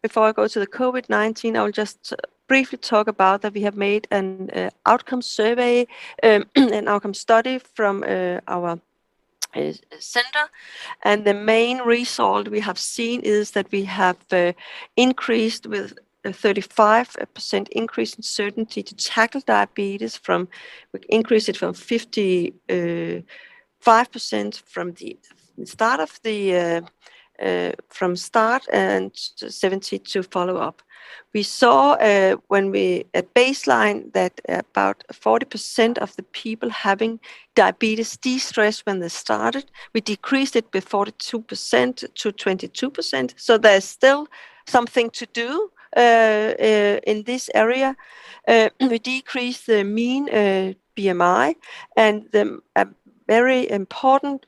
[SPEAKER 9] before I go to the COVID-19, I will just briefly talk about that we have made an outcome survey, an outcome study from our center, and the main result we have seen is that we have increased with a 35% increase in certainty to tackle diabetes. We increased it from 55% from the start of from start, and 70 to follow up. We saw when we at baseline that about 40% of the people having diabetes de-stress when they started. We decreased it by 42% to 22%. So there's still something to do in this area. We decreased the mean BMI, and the very important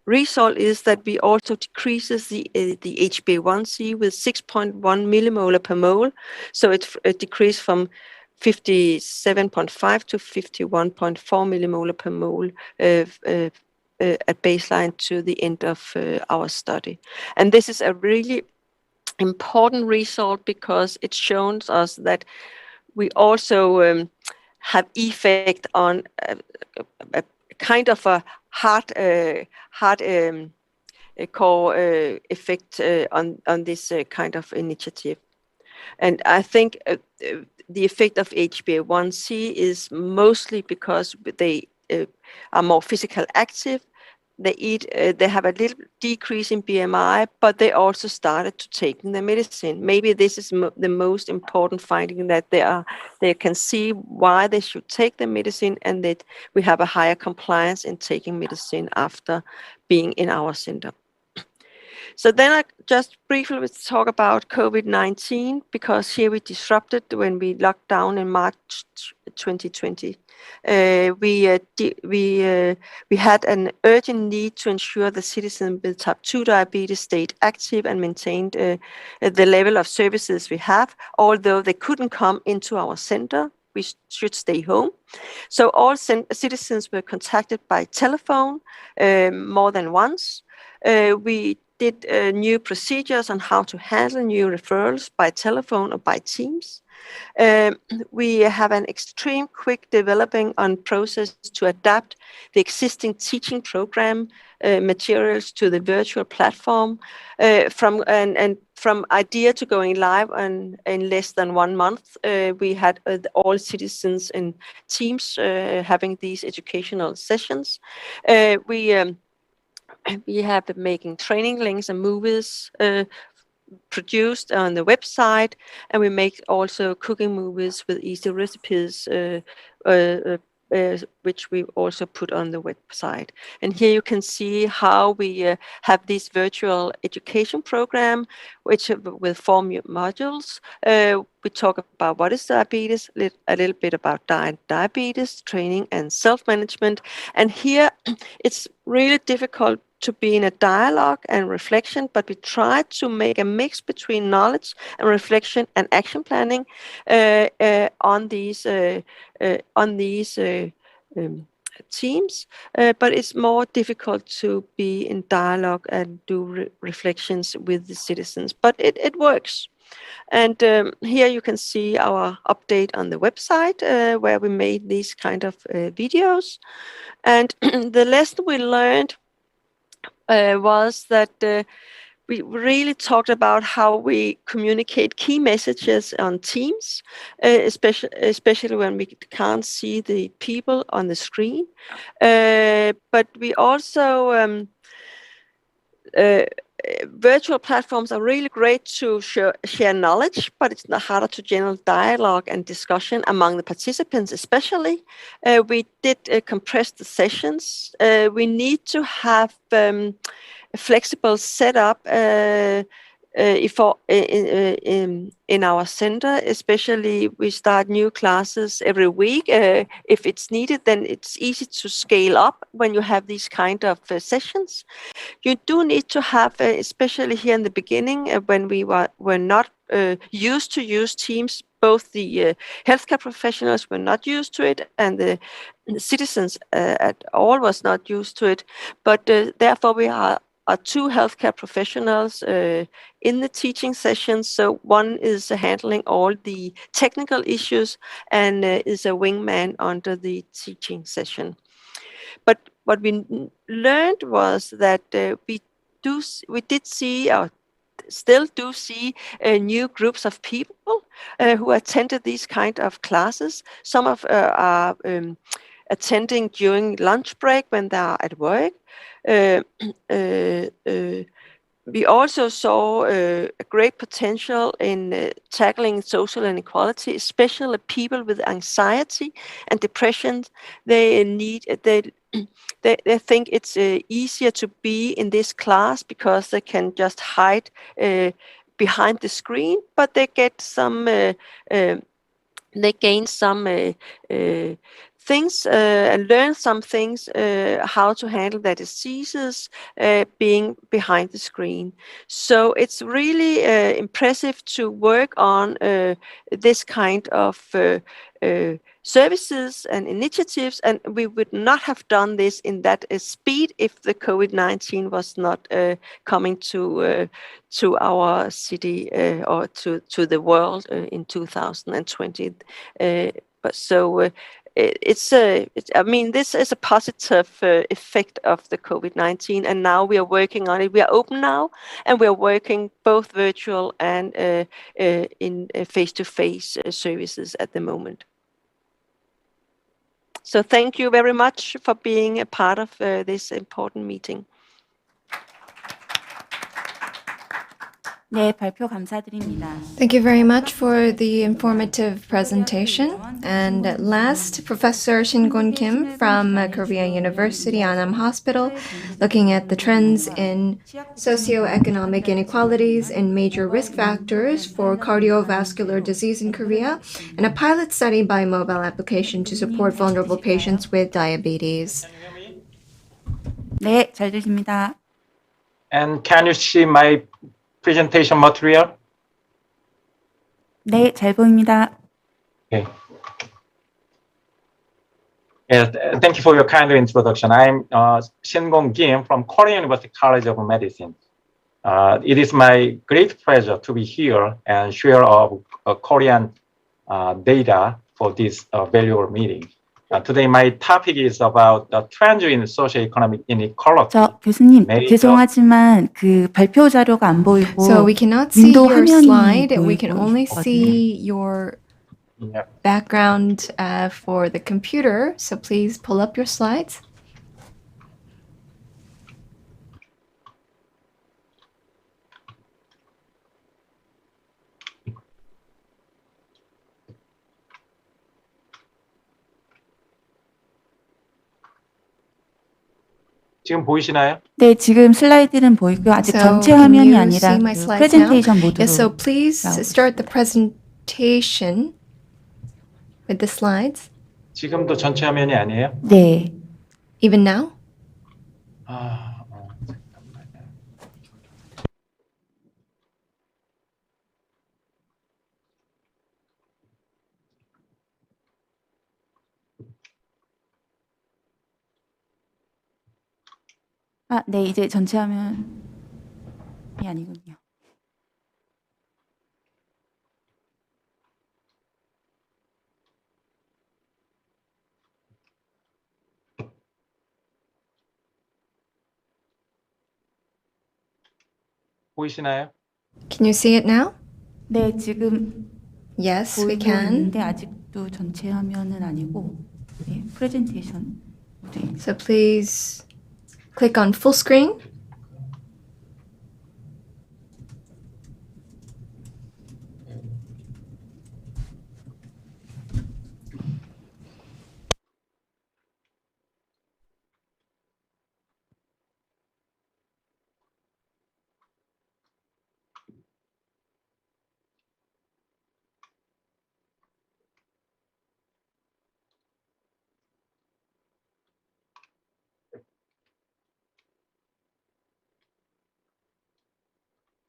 [SPEAKER 9] result is that we also decreases the HbA1c with 6.1 millimolar per mole. So it decreased from 57.5 to 51.4 millimolar per mole at baseline to the end of our study. And this is a really important result because it shows us that we also have effect on a kind of a heart core effect on this kind of initiative. And I think the effect of HbA1c is mostly because they are more physical active. They eat. They have a little decrease in BMI, but they also started to taking the medicine. Maybe this is the most important finding, that they can see why they should take the medicine, and that we have a higher compliance in taking medicine after being in our center. So then I just briefly will talk about COVID-19, because here we disrupted when we locked down in March 2020. We had an urgent need to ensure the citizens with type 2 diabetes stayed active and maintained the level of services we have, although they couldn't come into our center. We should stay home. So all citizens were contacted by telephone more than once. We did new procedures on how to handle new referrals by telephone or by Teams. We have an extreme quick developing on process to adapt the existing teaching program materials to the virtual platform from idea to going live in less than 1 month. We had all citizens in Teams having these educational sessions. We have been making training links and movies produced on the website, and we make also cooking movies with easy recipes, which we also put on the website. And here you can see how we have this virtual education program, which with 4 modules. We talk about what is diabetes, a little bit about diabetes, training and self-management. And here it's really difficult to be in a dialogue and reflection, but we try to make a mix between knowledge and reflection and action planning on these teams. But it's more difficult to be in dialogue and do reflections with the citizens. But it works. And here you can see our update on the website where we made these kind of videos. And the lesson we learned was that we really talked about how we communicate key messages on Teams, especially when we can't see the people on the screen. But we also virtual platforms are really great to share knowledge, but it's not harder to generate dialogue and discussion among the participants, especially. We did compress the sessions. We need to have a flexible setup in our center, especially we start new classes every week. If it's needed, then it's easy to scale up when you have these kind of sessions. You do need to have, especially here in the beginning, when we were not used to use Teams, both the healthcare professionals were not used to it, and the citizens at all was not used to it. But therefore, we are 2 healthcare professionals in the teaching sessions. So one is handling all the technical issues and is a wingman under the teaching session. But what we learned was that we did see, or still do see, new groups of people who attended these kind of classes. Some are attending during lunch break when they are at work. We also saw a great potential in tackling social inequality, especially people with anxiety and depression. They think it's easier to be in this class because they can just hide behind the screen, but they get some. They gain some things and learn some things how to handle their diseases being behind the screen. So it's really impressive to work on this kind of services and initiatives, and we would not have done this in that speed if the COVID-19 was not coming to our city or to the world in 2020. But so I mean, this is a positive effect of the COVID-19, and now we are working on it. We are open now, and we are working both virtual and in face-to-face services at the moment. So thank you very much for being a part of this important meeting.
[SPEAKER 1] 네, 발표 감사드립니다.
[SPEAKER 4] Thank you very much for the informative presentation. And last, Professor Shin-gun Kim from Korea University Annam Hospital, looking at the trends in socioeconomic inequalities and major risk factors for cardiovascular disease in Korea, and a pilot study by mobile application to support vulnerable patients with diabetes.
[SPEAKER 1] 네, 잘 들립니다.
[SPEAKER 10] And can you see my presentation material?
[SPEAKER 1] 네, 잘 보입니다.
[SPEAKER 10] Okay. Yes, thank you for your kind introduction. I'm Shin-gun Kim from Korea University College of Medicine. It is my great pleasure to be here and share Korean data for this valuable meeting. Today, my topic is about the trends in socioeconomic inequality.
[SPEAKER 1] 저 교수님, 죄송하지만 그 발표 자료가 안 보이고
[SPEAKER 4] So we cannot see
[SPEAKER 1] 윈도우
[SPEAKER 4] your
[SPEAKER 1] 화면이
[SPEAKER 4] slide. We can
[SPEAKER 1] 보이고
[SPEAKER 4] only
[SPEAKER 1] 있거든요.
[SPEAKER 4] see your background for the computer. So please pull up your slides.
[SPEAKER 10] 지금 보이시나요?
[SPEAKER 1] 네, 지금 슬라이드는 보이고요. 아직
[SPEAKER 4] So
[SPEAKER 1] 전체
[SPEAKER 4] can
[SPEAKER 1] 화면이
[SPEAKER 4] you
[SPEAKER 1] 아니라
[SPEAKER 4] see my
[SPEAKER 1] 그
[SPEAKER 4] slides now?
[SPEAKER 1] 프레젠테이션 모드로.
[SPEAKER 4] Yes, so please
[SPEAKER 1] 나오고
[SPEAKER 4] start the presentation with the slides.
[SPEAKER 10] 지금도 전체 화면이 아니에요?
[SPEAKER 1] 네.
[SPEAKER 4] Even now?
[SPEAKER 10] 잠깐만요.
[SPEAKER 1] 아, 네, 이제 전체 화면이 아니군요.
[SPEAKER 10] 보이시나요?
[SPEAKER 4] Can you see it now?
[SPEAKER 1] 네, 지금
[SPEAKER 4] Yes, we
[SPEAKER 1] 보이고
[SPEAKER 4] can.
[SPEAKER 1] 있는데 아직도 전체 화면은 아니고 네, 프레젠테이션 모드입니다.
[SPEAKER 4] So please click on full screen.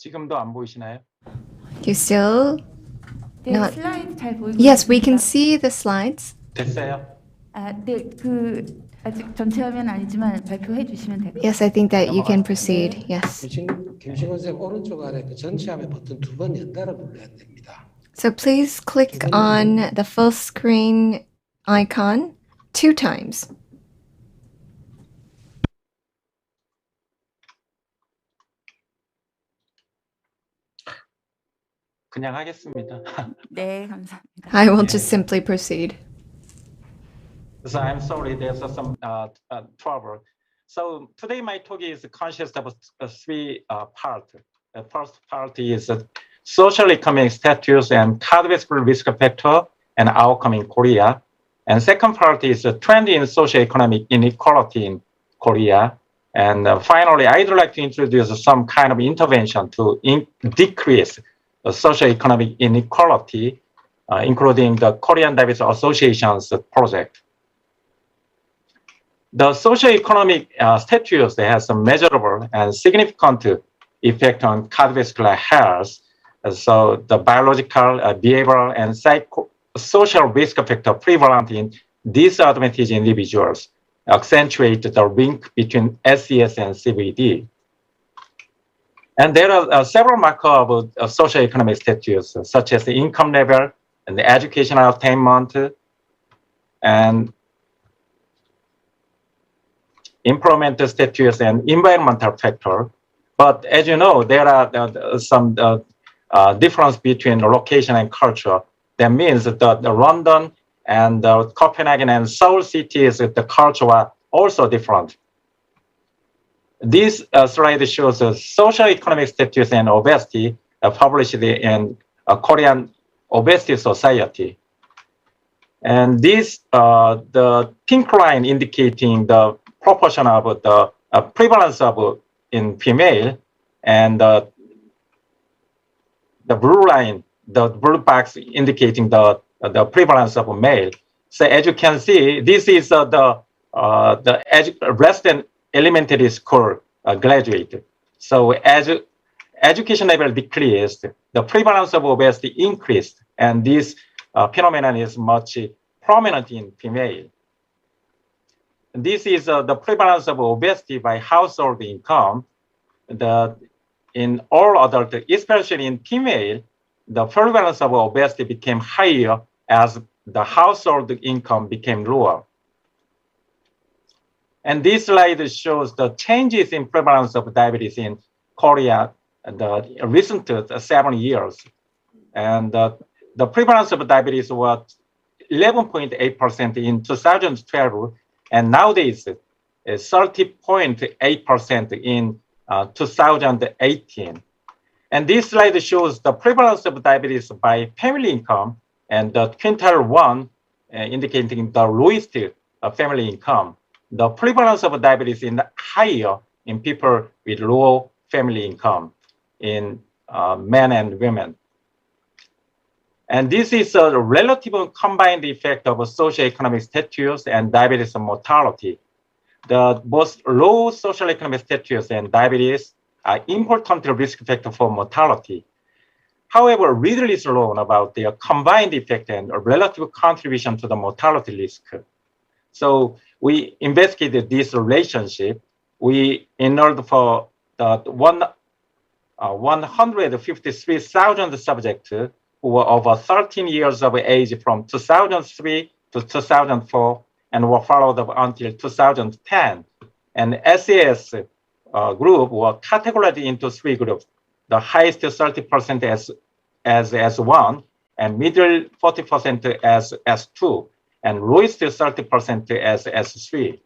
[SPEAKER 10] 지금도 안 보이시나요?
[SPEAKER 4] Do you still?
[SPEAKER 1] 네,
[SPEAKER 4] not-
[SPEAKER 1] 슬라이드 잘 보이고
[SPEAKER 4] Yes, we can
[SPEAKER 1] 있습니다.
[SPEAKER 4] see the slides.
[SPEAKER 10] 됐어요?
[SPEAKER 1] 아, 네, 그 아직 전체 화면 아니지만 발표해 주시면 될 것 같아요.
[SPEAKER 4] Yes, I think that you can proceed. Yes.
[SPEAKER 11] 김신곤 선생님 오른쪽 아래 그 전체 화면 버튼 두 번 연달아 눌러야 됩니다.
[SPEAKER 4] So please click on the full screen icon 2 times.
[SPEAKER 10] 그냥 하겠습니다.
[SPEAKER 1] 네, 감사합니다.
[SPEAKER 4] I will just simply proceed.
[SPEAKER 10] So I'm sorry, there's some trouble. So today my talk is consist of three parts. The first part is social economic status and cardiovascular risk factor and outcome in Korea. And second part is the trend in socioeconomic inequality in Korea. And finally, I'd like to introduce some kind of intervention to decrease the socioeconomic inequality, including the Korean Diabetes Association's project. The socioeconomic status has a measurable and significant effect on cardiovascular health. So the biological, behavioral, and social risk factor prevalent in disadvantaged individuals accentuate the link between SES and CVD. And there are several markers of socioeconomic status, such as the income level and the educational attainment and employment status and environmental factor. But as you know, there are some difference between location and culture. That means that the London and Copenhagen and Seoul cities, the culture are also different. This slide shows socioeconomic status and obesity published in Korean Obesity Society. And this, the pink line indicating the proportion of the prevalence of in female, and the blue line, the blue box indicating the prevalence of male. So as you can see, this is the less than elementary school graduate. So as education level decreased, the prevalence of obesity increased, and this phenomenon is much prominent in female. This is the prevalence of obesity by household income. In all adults, especially in female, the prevalence of obesity became higher as the household income became lower. And this slide shows the changes in prevalence of diabetes in Korea in the recent 7 years. And the prevalence of diabetes was 11.8% in 2012, and nowadays 30.8% in 2018. And this slide shows the prevalence of diabetes by family income, and the quintile 1 indicating the lowest family income. The prevalence of diabetes is higher in people with low family income, in men and women. And this is a relative combined effect of socioeconomic status and diabetes mortality. The both low socioeconomic status and diabetes are important risk factors for mortality. However, little is known about their combined effect and relative contribution to the mortality risk. So we investigated this relationship. We enrolled for the 153,000 subjects who were over 13 years of age from 2003 to 2004 and were followed up until 2010. And SAS group were categorized into 3 groups: the highest 30% as S1, and middle 40% as S2, and lowest 30% as S3.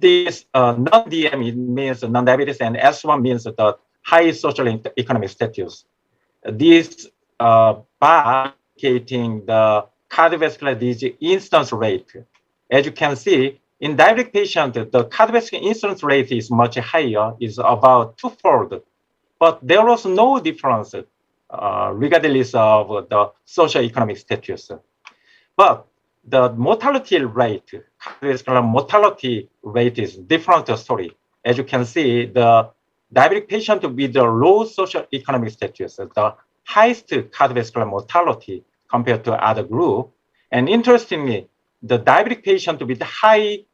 [SPEAKER 10] This non-DM means non-diabetes, and S1 means the high social economic status. This bar indicating the cardiovascular disease incidence rate. As you can see, in diabetic patients, the cardiovascular incidence rate is much higher, is about 2-fold. But there was no difference regardless of the socioeconomic status. But the mortality rate, cardiovascular mortality rate is different story. As you can see, the diabetic patient with the low socioeconomic status, the highest cardiovascular mortality compared to other group. And interestingly, the diabetic patient with high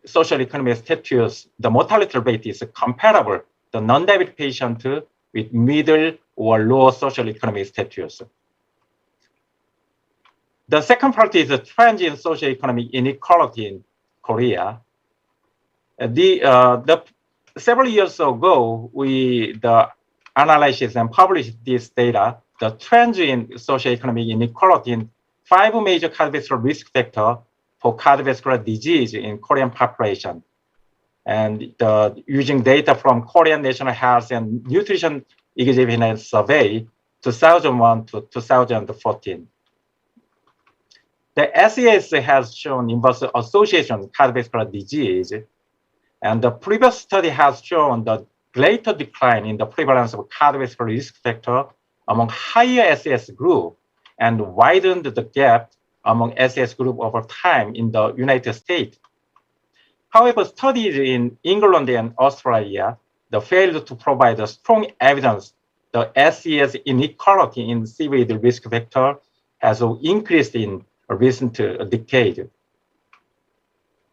[SPEAKER 10] socioeconomic status, the mortality rate is comparable to the non-diabetic patient with middle or low socioeconomic status. The second part is the trend in socioeconomic inequality in Korea. Several years ago, we analyzed and published this data, the trends in socioeconomic inequality in 5 major cardiovascular risk factors for cardiovascular disease in Korean population. And using data from Korean National Health and Nutrition Examination Survey 2001 to 2014. The SES has shown inverse association with cardiovascular disease, and the previous study has shown the greater decline in the prevalence of cardiovascular risk factor among higher SES group and widened the gap among SES group over time in the United States. However, studies in England and Australia failed to provide a strong evidence the SES inequality in CVD risk factor has increased in a recent decade.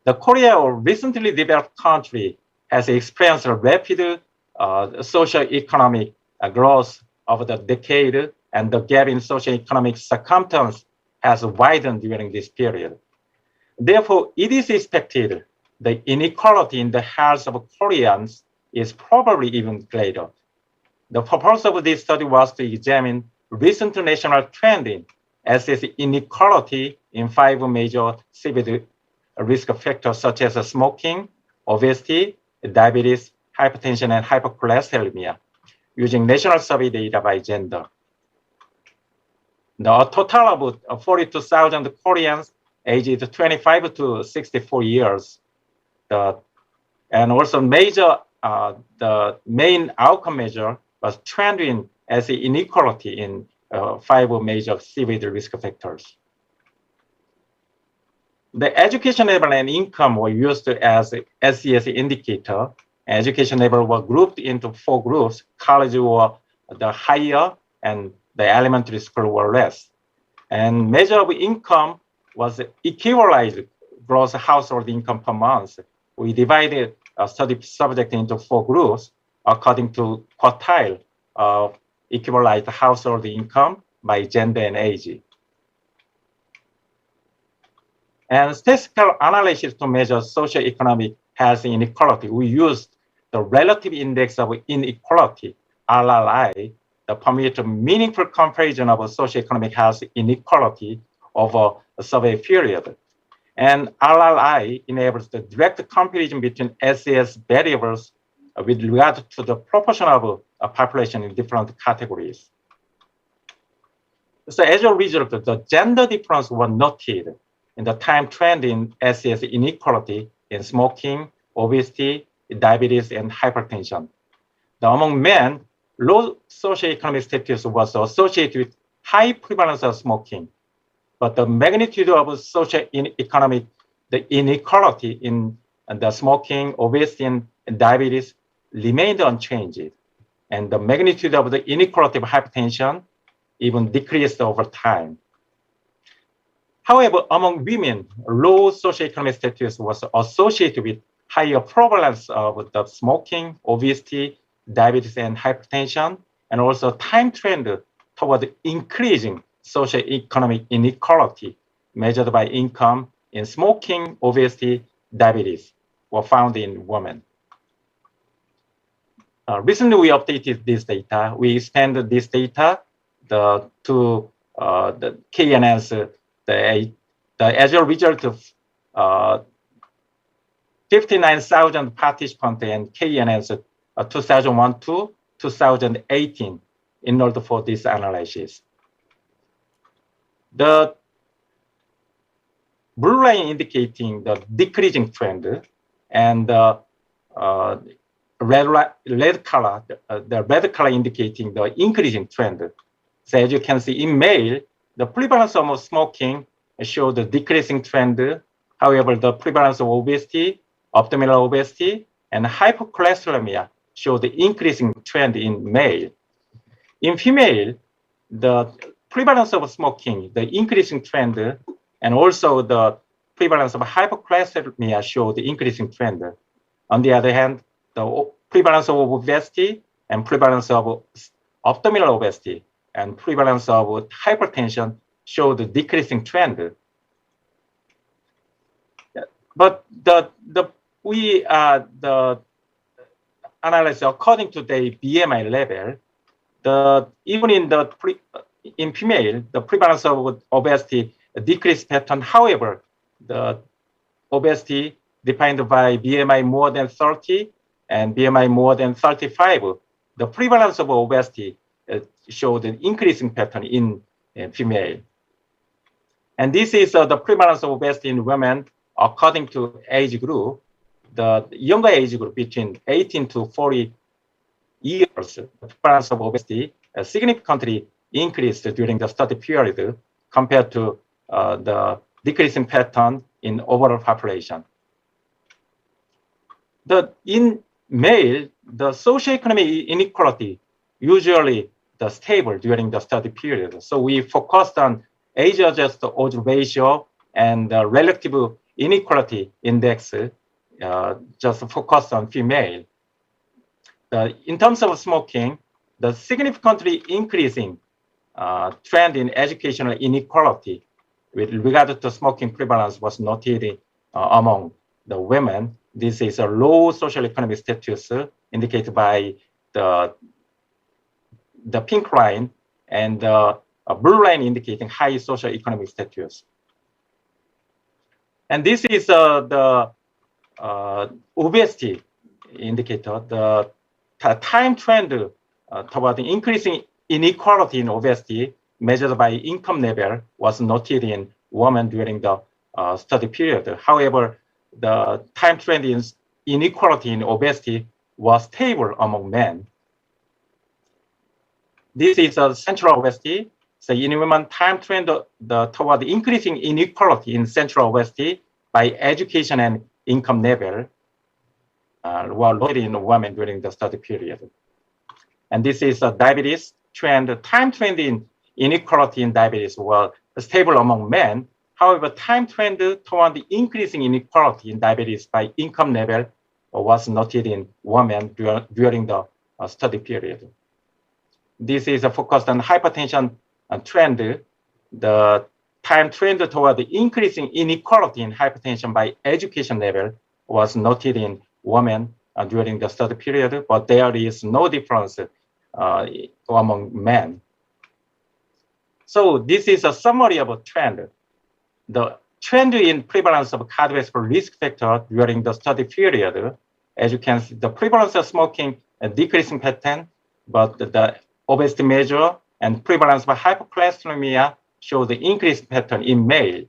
[SPEAKER 10] The Korea, a recently developed country, has experienced a rapid socio-economic growth over the decade, and the gap in socio-economic circumstance has widened during this period. Therefore, it is expected the inequality in the health of Koreans is probably even greater. The purpose of this study was to examine recent national trend in SS inequality in 5 major CVD risk factors such as smoking, obesity, diabetes, hypertension, and hypercholesterolemia using national survey data by gender. The total of 42,000 Koreans aged 25 to 64 years. And also the main outcome measure was trend in as inequality in 5 major CVD risk factors. The education level and income were used as SES indicator. Education level were grouped into 4 groups. College were the higher and the elementary school were less. And measure of income was equalized gross household income per month. We divided study subject into 4 groups according to quartile of equalized household income by gender and age. And statistical analysis to measure socioeconomic health inequality, we used the relative index of inequality, RRI, to permit a meaningful comparison of socioeconomic health inequality over a survey period. And RRI enables the direct comparison between SES variables with regard to the proportion of a population in different categories. So as a result, the gender difference was noted in the time trend in SES inequality in smoking, obesity, diabetes, and hypertension. Among men, low socioeconomic status was associated with high prevalence of smoking, but the magnitude of socioeconomic inequality in the smoking, obesity, and diabetes remained unchanged, and the magnitude of the inequality of hypertension even decreased over time. However, among women, low socioeconomic status was associated with higher prevalence of the smoking, obesity, diabetes, and hypertension, and also time trend toward increasing socioeconomic inequality measured by income in smoking, obesity, diabetes were found in women. Recently, we updated this data. We expanded this data to the KNS, as a result of 59,000 participants and KNS 2001 to 2018 in order for this analysis. The blue line indicating the decreasing trend and the red color indicating the increasing trend. So as you can see in male, the prevalence of smoking showed the decreasing trend. However, the prevalence of obesity, abdominal obesity, and hypercholesterolemia showed the increasing trend in male. In female, the prevalence of smoking, the increasing trend, and also the prevalence of hypercholesterolemia showed the increasing trend. On the other hand, the prevalence of obesity and prevalence of abdominal obesity and prevalence of hypertension showed the decreasing trend. But the analysis according to the BMI level, even in female, the prevalence of obesity decreased pattern. However, the obesity defined by BMI more than 30 and BMI more than 35, the prevalence of obesity showed an increasing pattern in female. And this is the prevalence of obesity in women according to age group. The younger age group between 18 to 40 years, the prevalence of obesity significantly increased during the study period compared to the decreasing pattern in overall population. In male, the socioeconomic inequality usually the stable during the study period. So we focused on age-adjusted odds ratio and the relative inequality index, just focused on female. In terms of smoking, the significantly increasing trend in educational inequality with regard to smoking prevalence was noted among the women. This is a low social economic status indicated by the pink line and the blue line indicating high social economic status. And this is the obesity indicator. The time trend toward the increasing inequality in obesity measured by income level was noted in women during the study period. However, the time trend in inequality in obesity was stable among men. This is a central obesity. So in women, time trend toward increasing inequality in central obesity by education and income level were noted in women during the study period. And this is a diabetes trend. Time trend in inequality in diabetes was stable among men. However, time trend toward the increasing inequality in diabetes by income level was noted in women during the study period. This is focused on hypertension trend. The time trend toward the increasing inequality in hypertension by education level was noted in women during the study period, but there is no difference among men. So this is a summary of a trend. The trend in prevalence of cardiovascular risk factor during the study period, as you can see, the prevalence of smoking a decreasing pattern, but the obesity measure and prevalence of hypocholesterolemia show the increased pattern in male.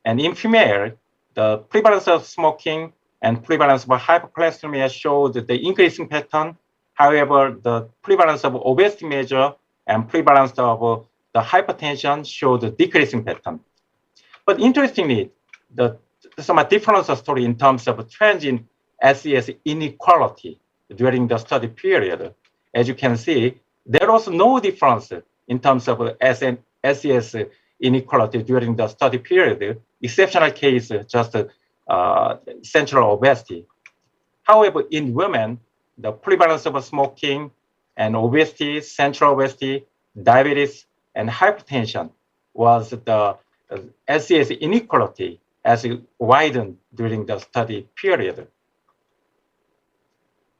[SPEAKER 10] And in female, the prevalence of smoking and prevalence of hypocholesterolemia showed the increasing pattern. However, the prevalence of obesity measure and prevalence of the hypertension showed the decreasing pattern. But interestingly, some different story in terms of trends in SES inequality during the study period. As you can see, there was no difference in terms of SES inequality during the study period. Exceptional case, just central obesity. However, in women, the prevalence of smoking and obesity, central obesity, diabetes, and hypertension was the SES inequality as it widened during the study period.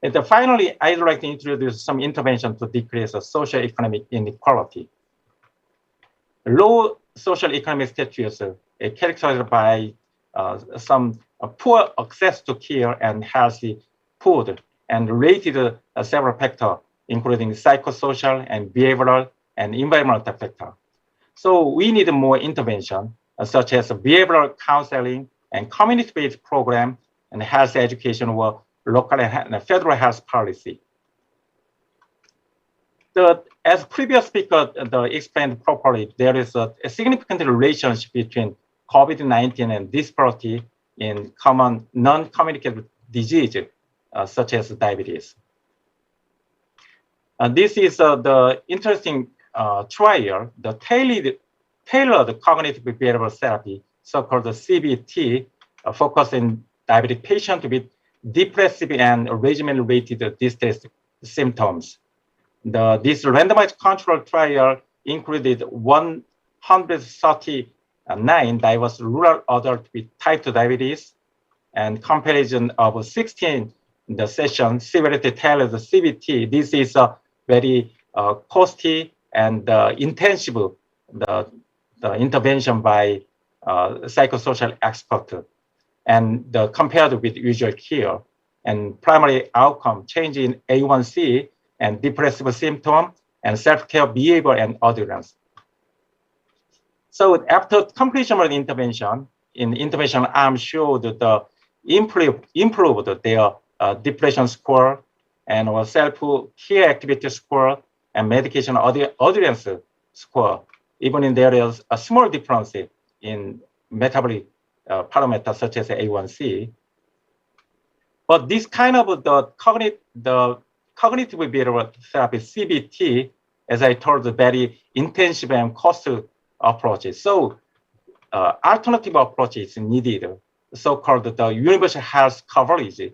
[SPEAKER 10] And finally, I'd like to introduce some intervention to decrease socioeconomic inequality. Low social economic status characterized by some poor access to care and healthy food and related several factors, including psychosocial and behavioral and environmental factors. So we need more intervention, such as behavioral counseling and community-based program and health education or local and federal health policy. As previous speaker explained properly, there is a significant relationship between COVID-19 and disparity in common non-communicable disease, such as diabetes. This is the interesting trial, the tailored cognitive behavioral therapy, so-called CBT, focusing diabetic patients with depressive and regimen-related distress symptoms. This randomized control trial included 139 diverse rural adults with type 2 diabetes and comparison of 16 the session severity tailored CBT. This is a very costly and intensive the intervention by psychosocial expert and compared with usual care and primary outcome change in A1C and depressive symptom and self-care behavior and adherence. So after completion of the intervention, in intervention arm showed the improved their depression score and self-care activity score and medication adherence score. Even in there is a small difference in metabolic parameters such as A1C. But this kind of the cognitive behavioral therapy, CBT, as I told, very intensive and costly approaches. So alternative approach is needed, so-called the universal health coverage,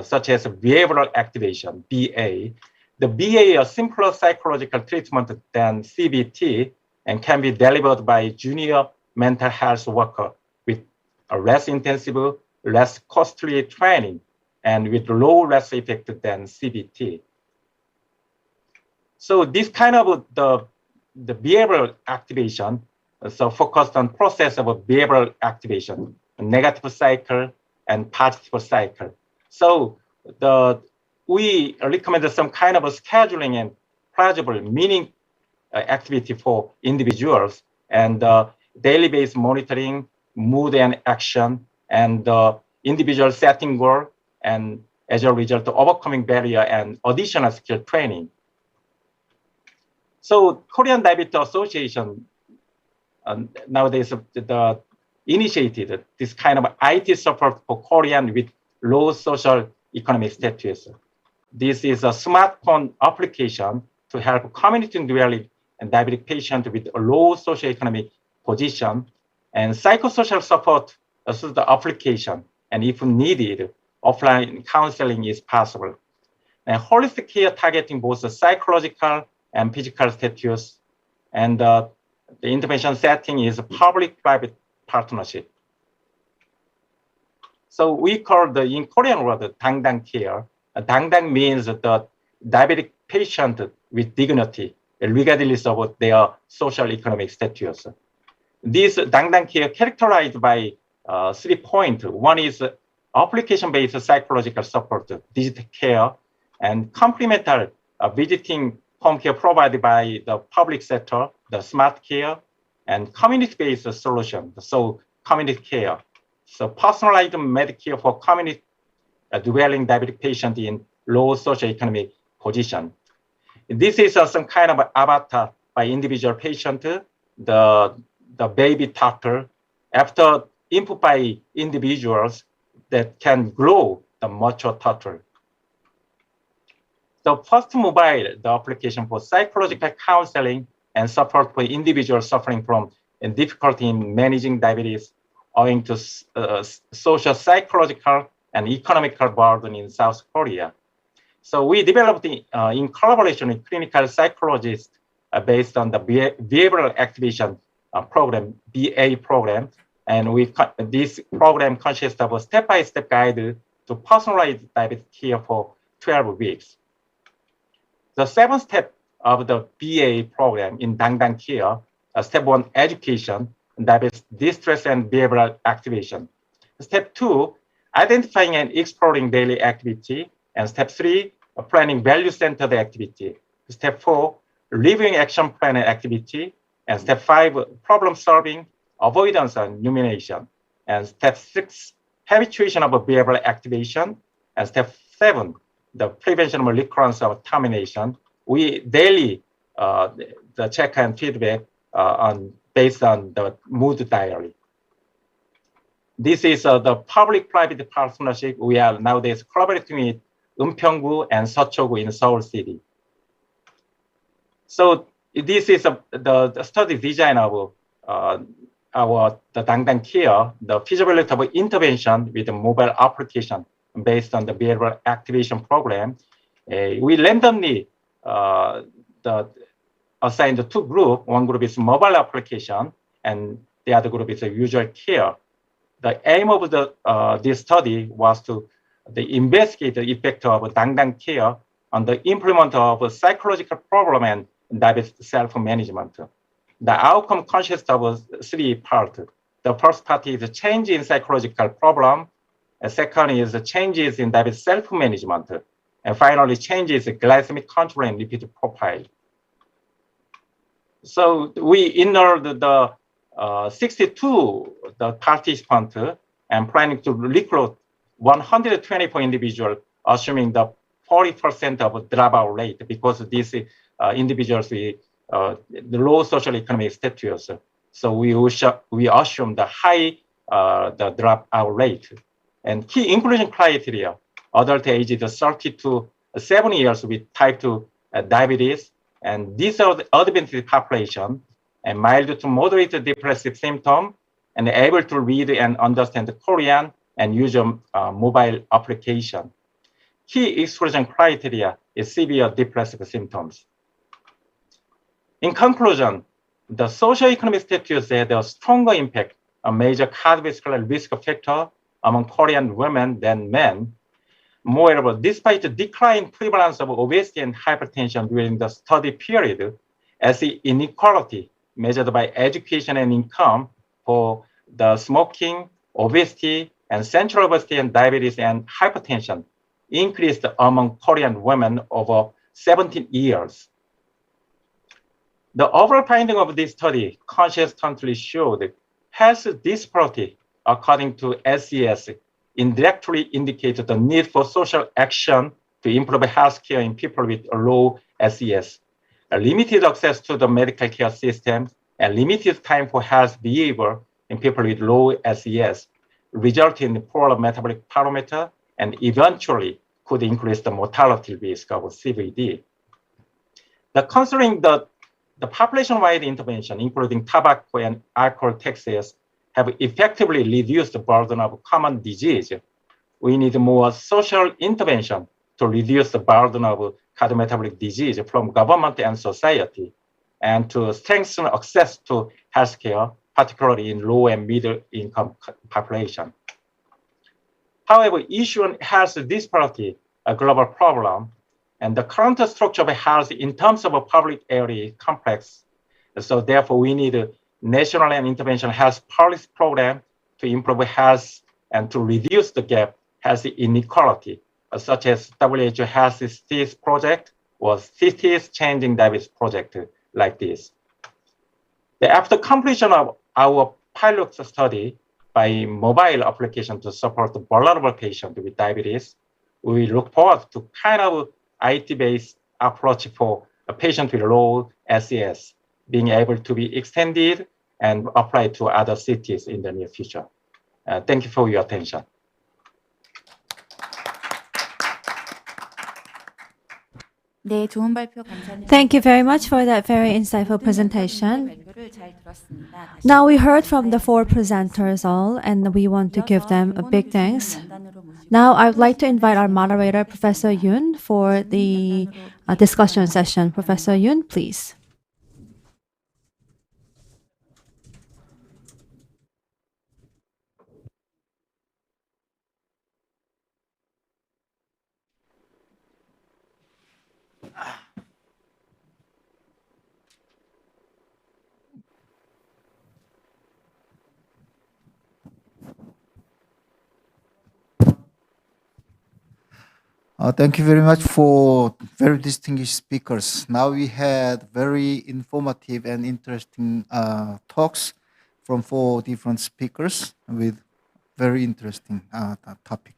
[SPEAKER 10] such as behavioral activation, BA. The BA is a simpler psychological treatment than CBT and can be delivered by junior mental health worker with a less intensive, less costly training and with low less effect than CBT. So this kind of the behavioral activation, so focused on process of behavioral activation, negative cycle and positive cycle. So we recommend some kind of a scheduling and pleasurable meaning activity for individuals and daily based monitoring, mood and action, and individual setting goal, and as a result, overcoming barrier and additional skill training. So Korean Diabetes Association nowadays initiated this kind of IT support for Korean with low social economic status. This is a smartphone application to help community dwelling and diabetic patients with a low socioeconomic position, and psychosocial support through the application, and if needed, offline counseling is possible. And holistic care targeting both the psychological and physical status, and the intervention setting is a public-private partnership. So we call in Korean word 당당 care. 당당 means the diabetic patient with dignity, regardless of their social economic status. This 당당 care characterized by 3 points. One is application-based psychological support, digital care, and complementary visiting home care provided by the public sector, the smart care, and community-based solution, so community care. So personalized Medicare for community dwelling diabetic patient in low socioeconomic position. This is some kind of avatar by individual patient, the baby doctor, after input by individuals that can grow the mature toddler. The first mobile, the application for psychological counseling and support for individuals suffering from difficulty in managing diabetes owing to social, psychological, and economical burden in South Korea. So we developed in collaboration with clinical psychologists based on the behavioral activation program, BA program. And this program consists of a step-by-step guide to personalized diabetes care for 12 weeks. The 7th step of the BA program in 당당 care, step 1, education, diabetes distress and behavioral activation. Step 2, identifying and exploring daily activity. And step 3, planning value-centered activity. Step 4, reviewing action plan and activity. And step 5, problem solving, avoidance and rumination. And step 6, habituation of behavioral activation. And step 7, the prevention of recurrence of termination. We daily the check and feedback based on the mood diary. This is the public-private partnership. We are nowadays collaborating with Eunpyeonggu and Seochogu in Seoul City. So this is the study design of the 당당 care, the feasibility of intervention with a mobile application based on the behavioral activation program. We randomly assigned 2 groups. One group is mobile application, and the other group is usual care. The aim of this study was to investigate the effect of 당당 care on the improvement of psychological problem and diabetes self-management. The outcome consists of 3 parts. The first part is change in psychological problem. The second is changes in diabetes self-management. And finally, changes in glycemic control and lipid profile. So we enrolled the 62 participants and planning to recruit 124 individuals, assuming the 40% of dropout rate, because these individuals with the low social economic status. So we assume the high the dropout rate. And key inclusion criteria: adult aged 30 to 7 years with type 2 diabetes, and disadvantaged population, and mild to moderate depressive symptom, and able to read and understand Korean and use a mobile application. Key exclusion criteria is severe depressive symptoms. In conclusion, the socioeconomic status had a stronger impact on major cardiovascular risk factor among Korean women than men. Moreover, despite the decline prevalence of obesity and hypertension during the study period, as the inequality measured by education and income for the smoking, obesity, and central obesity and diabetes and hypertension increased among Korean women over 17 years. The overall finding of this study consistently showed health disparity according to SES indirectly indicated the need for social action to improve healthcare in people with low SES, limited access to the medical care system, and limited time for health behavior in people with low SES, resulting in poor metabolic parameter and eventually could increase the mortality risk of CVD. Considering the population-wide intervention, including tobacco and alcohol taxes, have effectively reduced the burden of common disease, we need more social intervention to reduce the burden of cardiometabolic disease from government and society, and to strengthen access to healthcare, particularly in low and middle income population. However, issue on health disparity, a global problem, and the current structure of health in terms of a public area is complex. So therefore, we need a national and intervention health policy program to improve health and to reduce the gap, health inequality, such as WHO Health Cities Project or Cities Changing Diabetes Project like this. After completion of our pilot study by mobile application to support the vulnerable patients with diabetes, we look forward to kind of IT-based approach for a patient with low SES being able to be extended and applied to other cities in the near future. Thank you for your attention.
[SPEAKER 2] Thank you very much for that very insightful presentation. Now we heard from the four presenters all, and we want to give them a big thanks. Now I would like to invite our moderator, Professor Yoon, for the discussion session. Professor Yoon, please.
[SPEAKER 12] Thank you very much for very distinguished speakers. Now we had very informative and interesting talks from 4 different speakers with very interesting topic.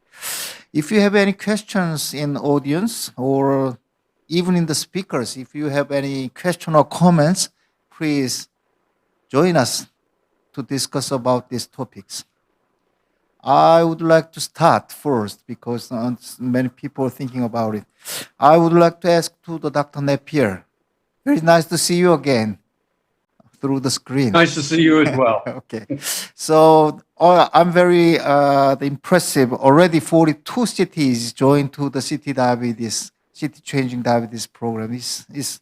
[SPEAKER 12] If you have any questions in audience or even in the speakers, if you have any question or comments, please join us to discuss about these topics. I would like to start first because many people are thinking about it. I would like to ask to the Dr. Napier. Very nice to see you again through the screen.
[SPEAKER 7] Nice to see you as well.
[SPEAKER 12] Okay. So I'm very impressive. Already 42 cities joined to the city changing diabetes program. Is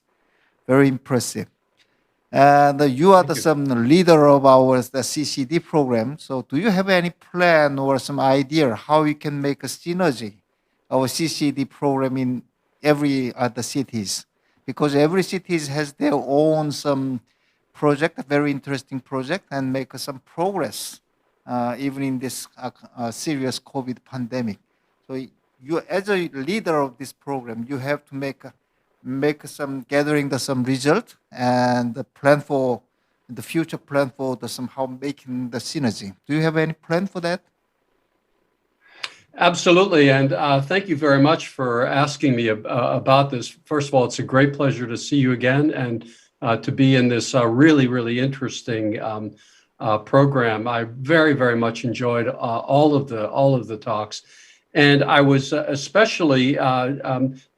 [SPEAKER 12] very impressive. And you are some leader of the CCD program. So do you have any plan or some idea how we can make a synergy of a CCD program in every other cities? Because every city has their own some project, a very interesting project, and make some progress even in this serious COVID pandemic. So you, as a leader of this program, you have to make some gathering some result and the plan for the future plan for the somehow making the synergy. Do you have any plan for that?
[SPEAKER 7] Absolutely, and thank you very much for asking me about this. First of all, it's a great pleasure to see you again and to be in this really, really interesting program. I very, very much enjoyed all of the talks, and I was especially,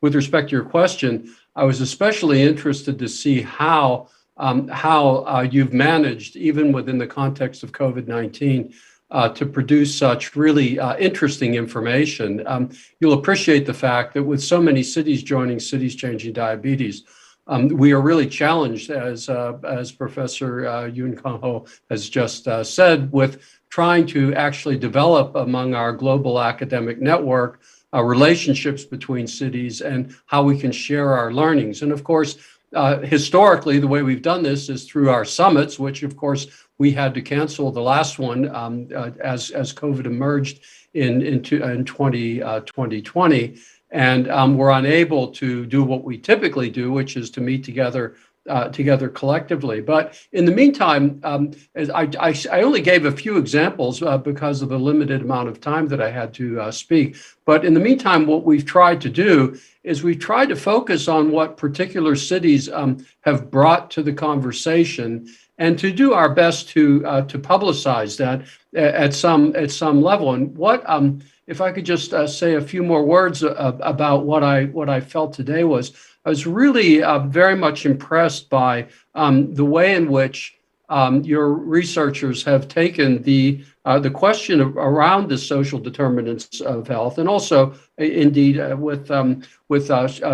[SPEAKER 7] with respect to your question, I was especially interested to see how you've managed, even within the context of COVID-19, to produce such really interesting information. You'll appreciate the fact that with so many cities joining Cities Changing Diabetes, we are really challenged, as Professor Yoon Kang-ho has just said, with trying to actually develop among our global academic network relationships between cities and how we can share our learnings. And of course, historically, the way we've done this is through our summits, which of course we had to cancel the last one as COVID emerged in 2020. And we're unable to do what we typically do, which is to meet together collectively. But in the meantime, as I only gave a few examples because of the limited amount of time that I had to speak. But in the meantime, what we've tried to do is we've tried to focus on what particular cities have brought to the conversation, and to do our best to publicize that at some level. And what if I could just say a few more words about what I felt today was, I was really very much impressed by the way in which your researchers have taken the question around the social determinants of health, and also indeed with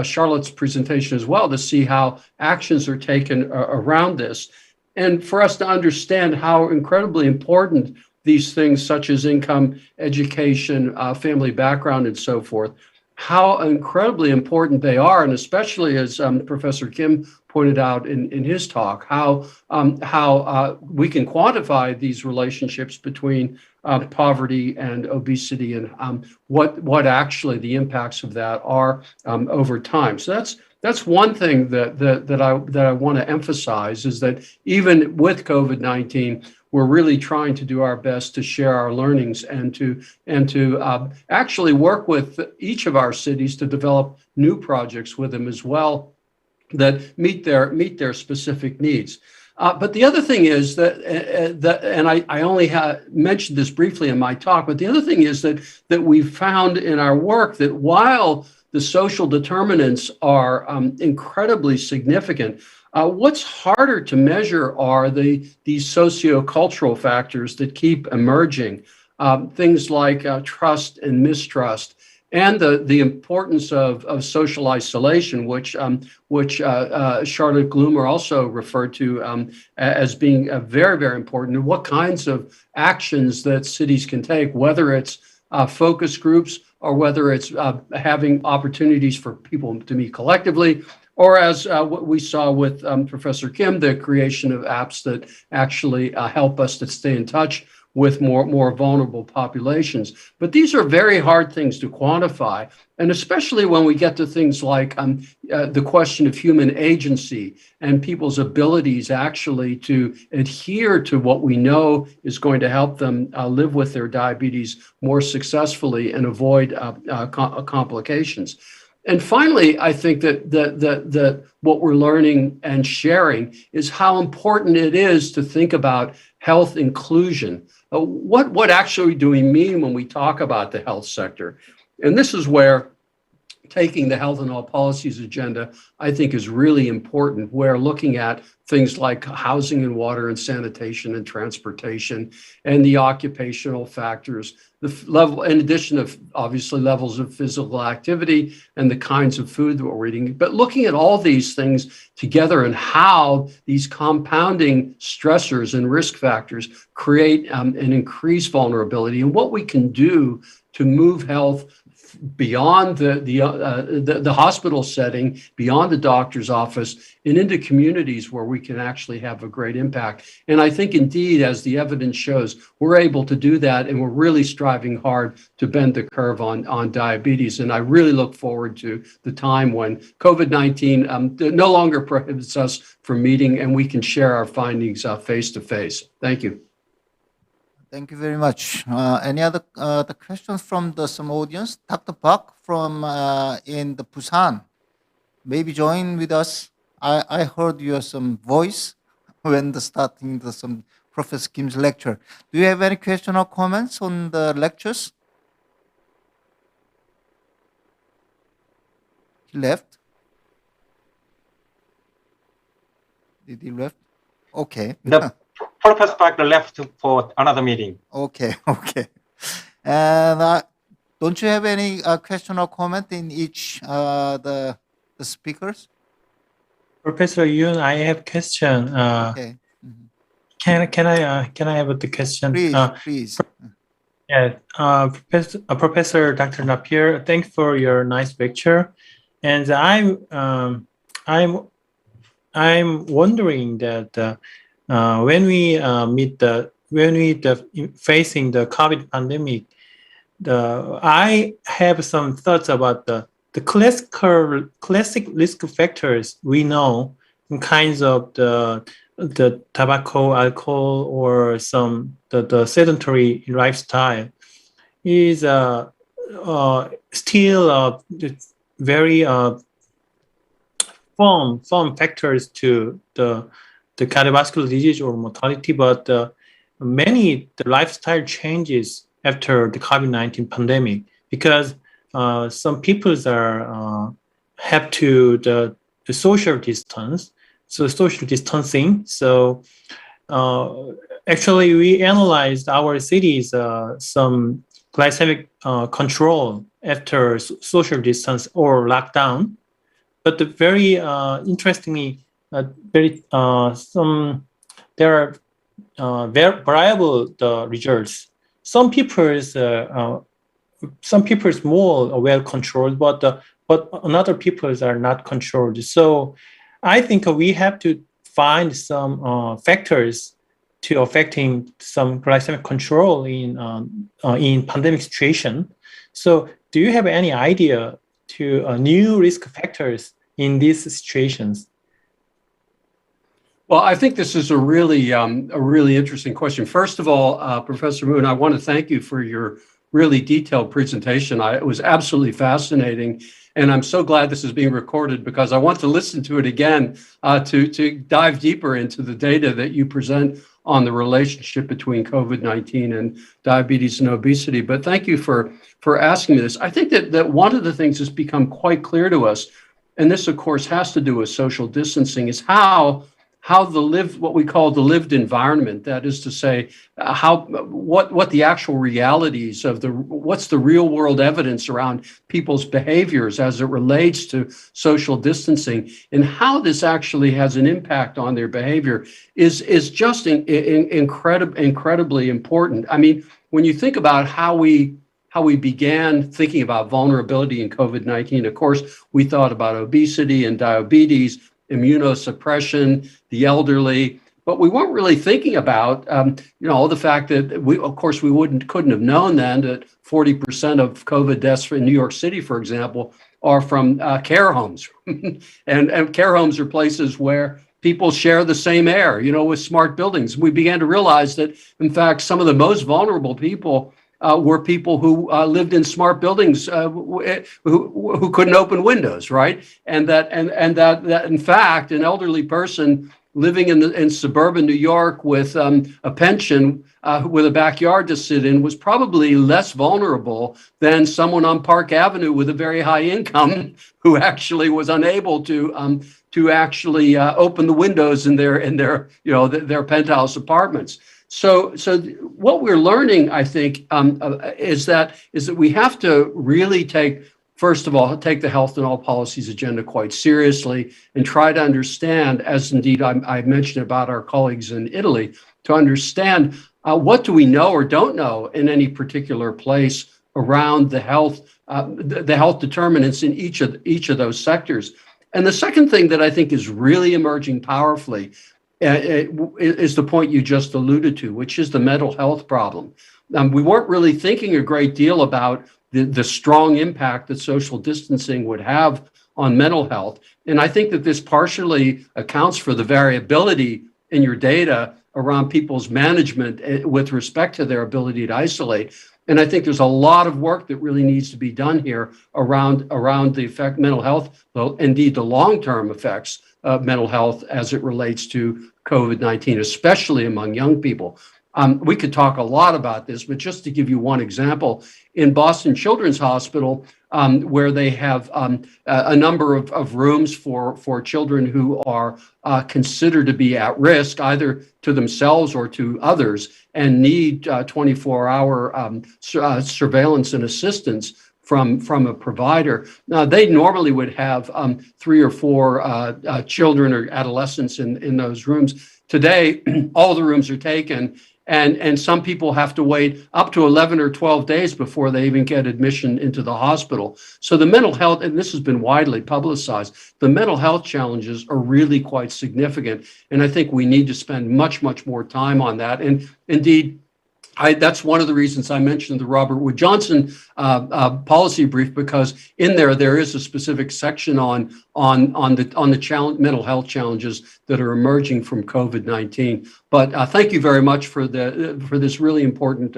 [SPEAKER 7] Charlotte's presentation as well, to see how actions are taken around this, and for us to understand how incredibly important these things, such as income, education, family background, and so forth, how incredibly important they are, and especially as Professor Kim pointed out in his talk, how we can quantify these relationships between poverty and obesity, and what actually the impacts of that are over time. So that's one thing that I want to emphasize, is that even with COVID-19, we're really trying to do our best to share our learnings and to actually work with each of our cities to develop new projects with them as well that meet their specific needs. But the other thing is that and I only mentioned this briefly in my talk, but the other thing is that we've found in our work that while the social determinants are incredibly significant, what's harder to measure are these sociocultural factors that keep emerging, things like trust and mistrust, and the importance of social isolation, which Charlotte Gloomer also referred to as being very, very important, and what kinds of actions that cities can take, whether it's focus groups or whether it's having opportunities for people to meet collectively, or as what we saw with Professor Kim, the creation of apps that actually help us to stay in touch with more vulnerable populations. But these are very hard things to quantify, and especially when we get to things like the question of human agency and people's abilities actually to adhere to what we know is going to help them live with their diabetes more successfully and avoid complications. And finally, I think that what we're learning and sharing is how important it is to think about health inclusion. What actually do we mean when we talk about the health sector? And this is where taking the Health in All Policies agenda, I think, is really important. We're looking at things like housing and water and sanitation and transportation and the occupational factors, the level, in addition of obviously levels of physical activity and the kinds of food that we're eating, but looking at all these things together and how these compounding stressors and risk factors create an increased vulnerability, and what we can do to move health beyond the hospital setting, beyond the doctor's office, and into communities where we can actually have a great impact. And I think indeed, as the evidence shows, we're able to do that, and we're really striving hard to bend the curve on diabetes. And I really look forward to the time when COVID-19 no longer prohibits us from meeting, and we can share our findings face to face. Thank you.
[SPEAKER 12] Thank you very much. Any other the questions from some audience? Dr. Park from in the Busan, maybe join with us. I heard your some voice when the starting the some Professor Kim's lecture. Do you have any question or comments on the lectures? He left. Did he left? Okay.
[SPEAKER 10] The Professor Park left for another meeting.
[SPEAKER 12] Okay. Okay. And don't you have any question or comment in each the speakers?
[SPEAKER 8] Professor Yoon, I have question.
[SPEAKER 12] Okay. Mhm.
[SPEAKER 8] Can I have the question?
[SPEAKER 12] Please, please.
[SPEAKER 8] Yeah, Professor Dr. Napier, thanks for your nice lecture. And I'm wondering that when we facing the COVID pandemic, I have some thoughts about the classic risk factors we know in kinds of the tobacco, alcohol, or some the sedentary lifestyle is still very firm factors to the cardiovascular disease or mortality, but many the lifestyle changes after the COVID-19 pandemic because some people are have to the social distance, so social distancing. So actually, we analyzed our cities some glycemic control after social distance or lockdown. But the very interestingly, very there are variable results. Some people's more well controlled, but another people's are not controlled. So I think we have to find some factors to affecting some glycemic control in pandemic situation. So do you have any idea to new risk factors in these situations?
[SPEAKER 7] Well, I think this is a really interesting question. First of all, Professor Moon, I want to thank you for your really detailed presentation. It was absolutely fascinating, and I'm so glad this is being recorded because I want to listen to it again to dive deeper into the data that you present on the relationship between COVID-19 and diabetes and obesity. But thank you for asking me this. I think that one of the things that's become quite clear to us, and this of course has to do with social distancing, is how what we call the lived environment, that is to say, what the actual realities of what's the real world evidence around people's behaviors as it relates to social distancing, and how this actually has an impact on their behavior is just incredibly important. I mean, when you think about how we began thinking about vulnerability in COVID-19, of course, we thought about obesity and diabetes, immunosuppression, the elderly, but we weren't really thinking about, the fact that we couldn't have known then that 40% of COVID deaths in New York City, for example, are from care homes, and care homes are places where people share the same air, with smart buildings. We began to realize that, in fact, some of the most vulnerable people were people who lived in smart buildings who couldn't open windows, right? And that in fact, an elderly person living in suburban New York with a pension with a backyard to sit in was probably less vulnerable than someone on Park Avenue with a very high income who actually was unable to actually open the windows in their penthouse apartments. So what we're learning, I think, is that we have to really first of all, take the health and all policies agenda quite seriously and try to understand, as indeed I mentioned about our colleagues in Italy, to understand what do we know or don't know in any particular place around the health determinants in each of those sectors. And the second thing that I think is really emerging powerfully is the point you just alluded to, which is the mental health problem. We weren't really thinking a great deal about the strong impact that social distancing would have on mental health. And I think that this partially accounts for the variability in your data around people's management with respect to their ability to isolate. And I think there's a lot of work that really needs to be done here around the effect mental health, well, indeed the long-term effects of mental health as it relates to COVID-19, especially among young people. We could talk a lot about this, but just to give you one example, in Boston Children's Hospital, where they have a number of rooms for children who are considered to be at risk, either to themselves or to others, and need 24-hour surveillance and assistance from a provider. Now, they normally would have 3 or 4 children or adolescents in those rooms. Today, all the rooms are taken, and some people have to wait up to 11 or 12 days before they even get admission into the hospital. So the mental health, and this has been widely publicized, the mental health challenges are really quite significant. And I think we need to spend much, much more time on that. And indeed, that's one of the reasons I mentioned the Robert Wood Johnson policy brief, because in there is a specific section on the mental health challenges that are emerging from COVID-19. But thank you very much for this really important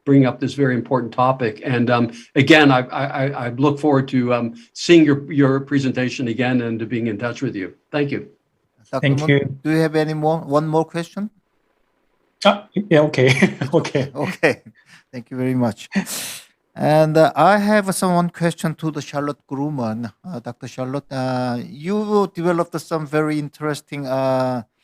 [SPEAKER 7] bringing up this very important topic. And again, I look forward to seeing your presentation again and to being in touch with you. Thank you.
[SPEAKER 12] Dr.
[SPEAKER 8] Thank
[SPEAKER 12] Moon,
[SPEAKER 8] you.
[SPEAKER 12] do you have one more question?
[SPEAKER 8] Yeah, okay. Okay.
[SPEAKER 12] Okay. Thank you very much. And I have one question to the Charlotte Grumman. Dr. Charlotte, you developed some very interesting online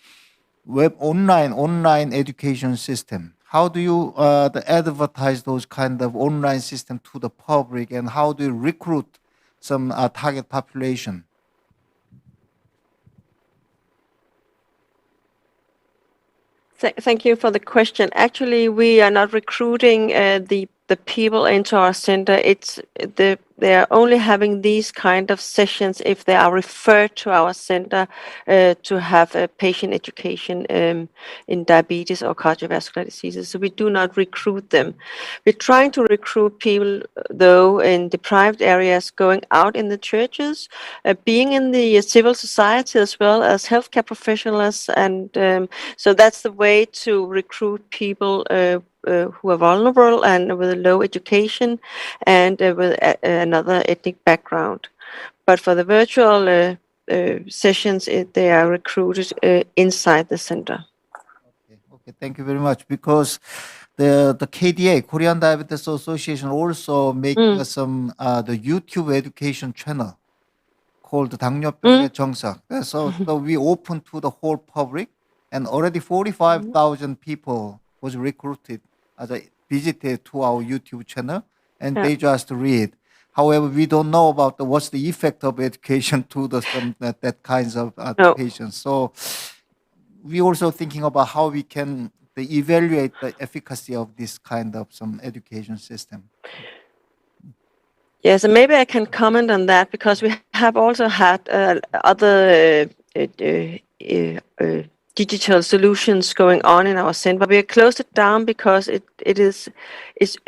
[SPEAKER 12] education system. How do you advertise those kind of online system to the public, and how do you recruit some target population?
[SPEAKER 9] Thank you for the question. Actually, we are not recruiting the people into our center. They are only having these kind of sessions if they are referred to our center to have a patient education in diabetes or cardiovascular diseases. So we do not recruit them. We're trying to recruit people, though, in deprived areas, going out in the churches, being in the civil society as well as healthcare professionals. And so that's the way to recruit people who are vulnerable and with a low education and with another ethnic background. But for the virtual sessions, they are recruited inside the center.
[SPEAKER 12] Okay, thank you very much. Because the KDA, Korean Diabetes Association, also making some the YouTube education channel called 당뇨병의 정석. So we open to the whole public, and already 45,000 people was recruited as a visited to our YouTube channel, and they just read. However, we don't know about what's the effect of education to that kinds of patients. So we also thinking about how we can evaluate the efficacy of this kind of some education system.
[SPEAKER 9] Yes, and maybe I can comment on that, because we have also had other digital solutions going on in our center, but we closed it down because it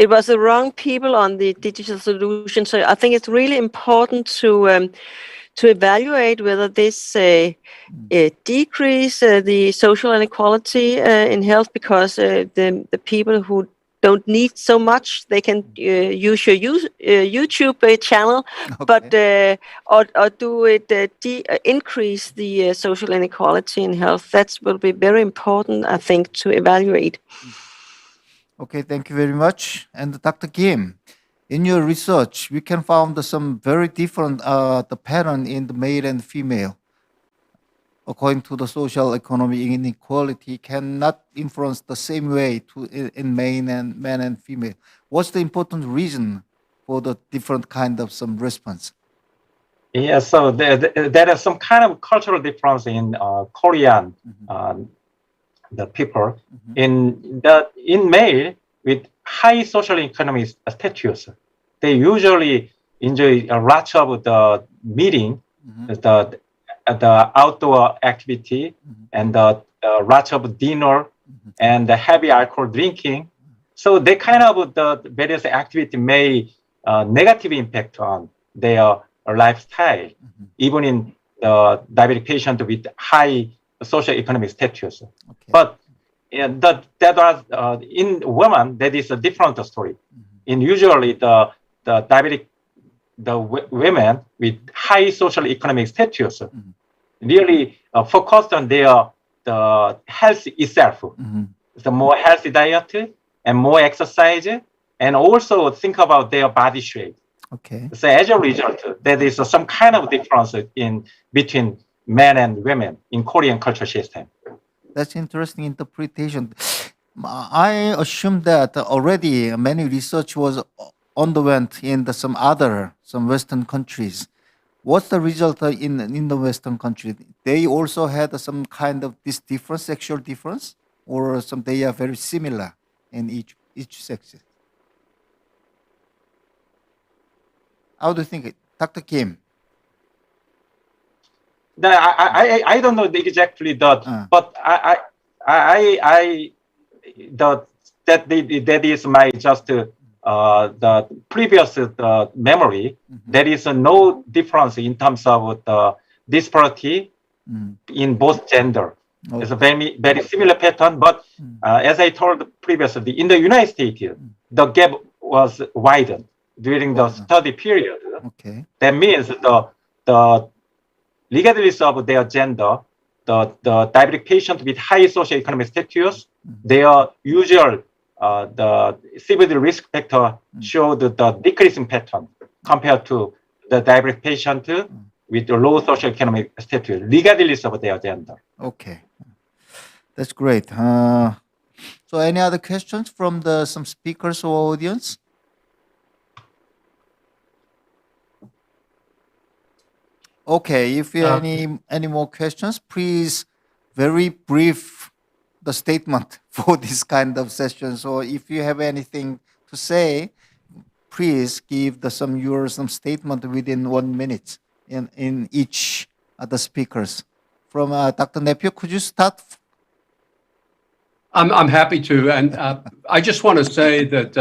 [SPEAKER 9] was the wrong people on the digital solution. So I think it's really important to evaluate whether this decrease the social inequality in health, because the people who don't need so much, they can use your YouTube channel, but or do it increase the social inequality in health. That will be very important, I think, to evaluate.
[SPEAKER 12] Okay, thank you very much. And Dr. Kim, in your research, we can find some very different the pattern in the male and female. According to the social economic inequality, cannot influence the same way in men and female. What's the important reason for the different kind of some response?
[SPEAKER 10] Yeah, so there is some kind of cultural difference in Korean the people in male with high social economic status. They usually enjoy a lot of the meeting, the outdoor activity, and the lots of dinner and the heavy alcohol drinking. So they kind of the various activity may negative impact on their lifestyle, even in the diabetic patient with high social economic status. But that was in women, that is a different story. in usually the diabetic women with high social economic status really focused on the health itself, the more healthy diet and more exercise, and also think about their body shape.
[SPEAKER 12] Okay.
[SPEAKER 10] So as a result, there is some kind of difference in between men and women in Korean culture system.
[SPEAKER 12] That's interesting interpretation. I assume that already many research was underwent in some Western countries. What's the result in the Western country? They also had some kind of this difference, sexual difference, or some they are very similar in each sex. How do you think, Dr. Kim?
[SPEAKER 10] I don't know exactly that, but that is my just the previous memory. There is no difference in terms of the disparity in both gender. It's a very similar pattern, but as I told previously, in the United States, the gap was widened during the study period.
[SPEAKER 12] Okay.
[SPEAKER 10] That means the regardless of their gender, the diabetic patient with high socioeconomic status, their usual the CVD risk factor showed the decreasing pattern compared to the diabetic patient with low socioeconomic status, regardless of their gender.
[SPEAKER 12] Okay, that's great. So, any other questions from some speakers or audience? Okay, if you have any more questions, please very brief the statement for this kind of session. So if you have anything to say, please give some statement within 1 minute in each of the speakers. From Dr. Nephew, could you start?
[SPEAKER 7] I'm happy to, and I just want to say that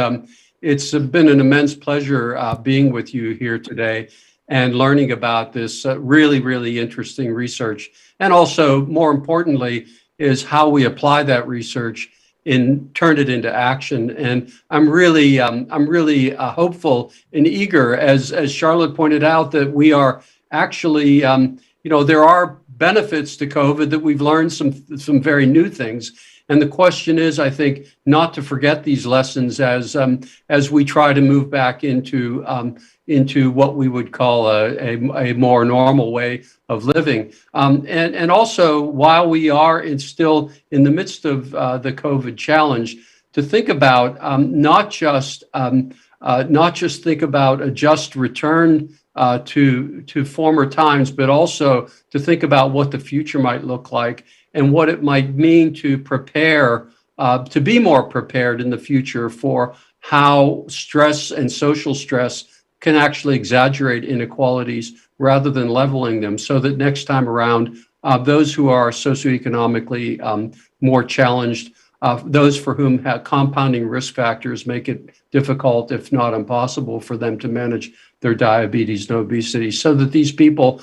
[SPEAKER 7] it's been an immense pleasure being with you here today and learning about this really, really interesting research. And also, more importantly, is how we apply that research and turn it into action. And I'm really hopeful and eager, as Charlotte pointed out, that we are actually, there are benefits to COVID, that we've learned some very new things. And the question is, I think, not to forget these lessons as we try to move back into what we would call a more normal way of living. And also, while we are still in the midst of the COVID challenge, to think about not just think about a just return to former times, but also to think about what the future might look like and what it might mean to prepare, to be more prepared in the future for how stress and social stress can actually exaggerate inequalities rather than leveling them, so that next time around, those who are socioeconomically more challenged, those for whom compounding risk factors make it difficult, if not impossible, for them to manage their diabetes and obesity, so that these people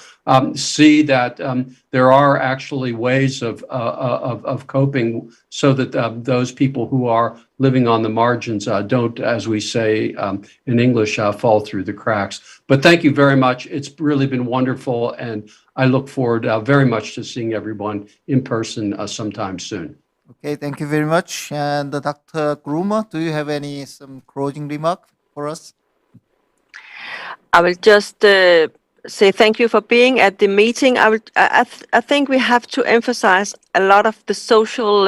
[SPEAKER 7] see that there are actually ways of coping, so that those people who are living on the margins don't, as we say in English, fall through the cracks. But thank you very much. It's really been wonderful, and I look forward very much to seeing everyone in person sometime soon.
[SPEAKER 12] Okay, thank you very much. And Dr. Grumer, do you have some closing remark for us?
[SPEAKER 9] I will just say thank you for being at the meeting. I think we have to emphasize a lot of the social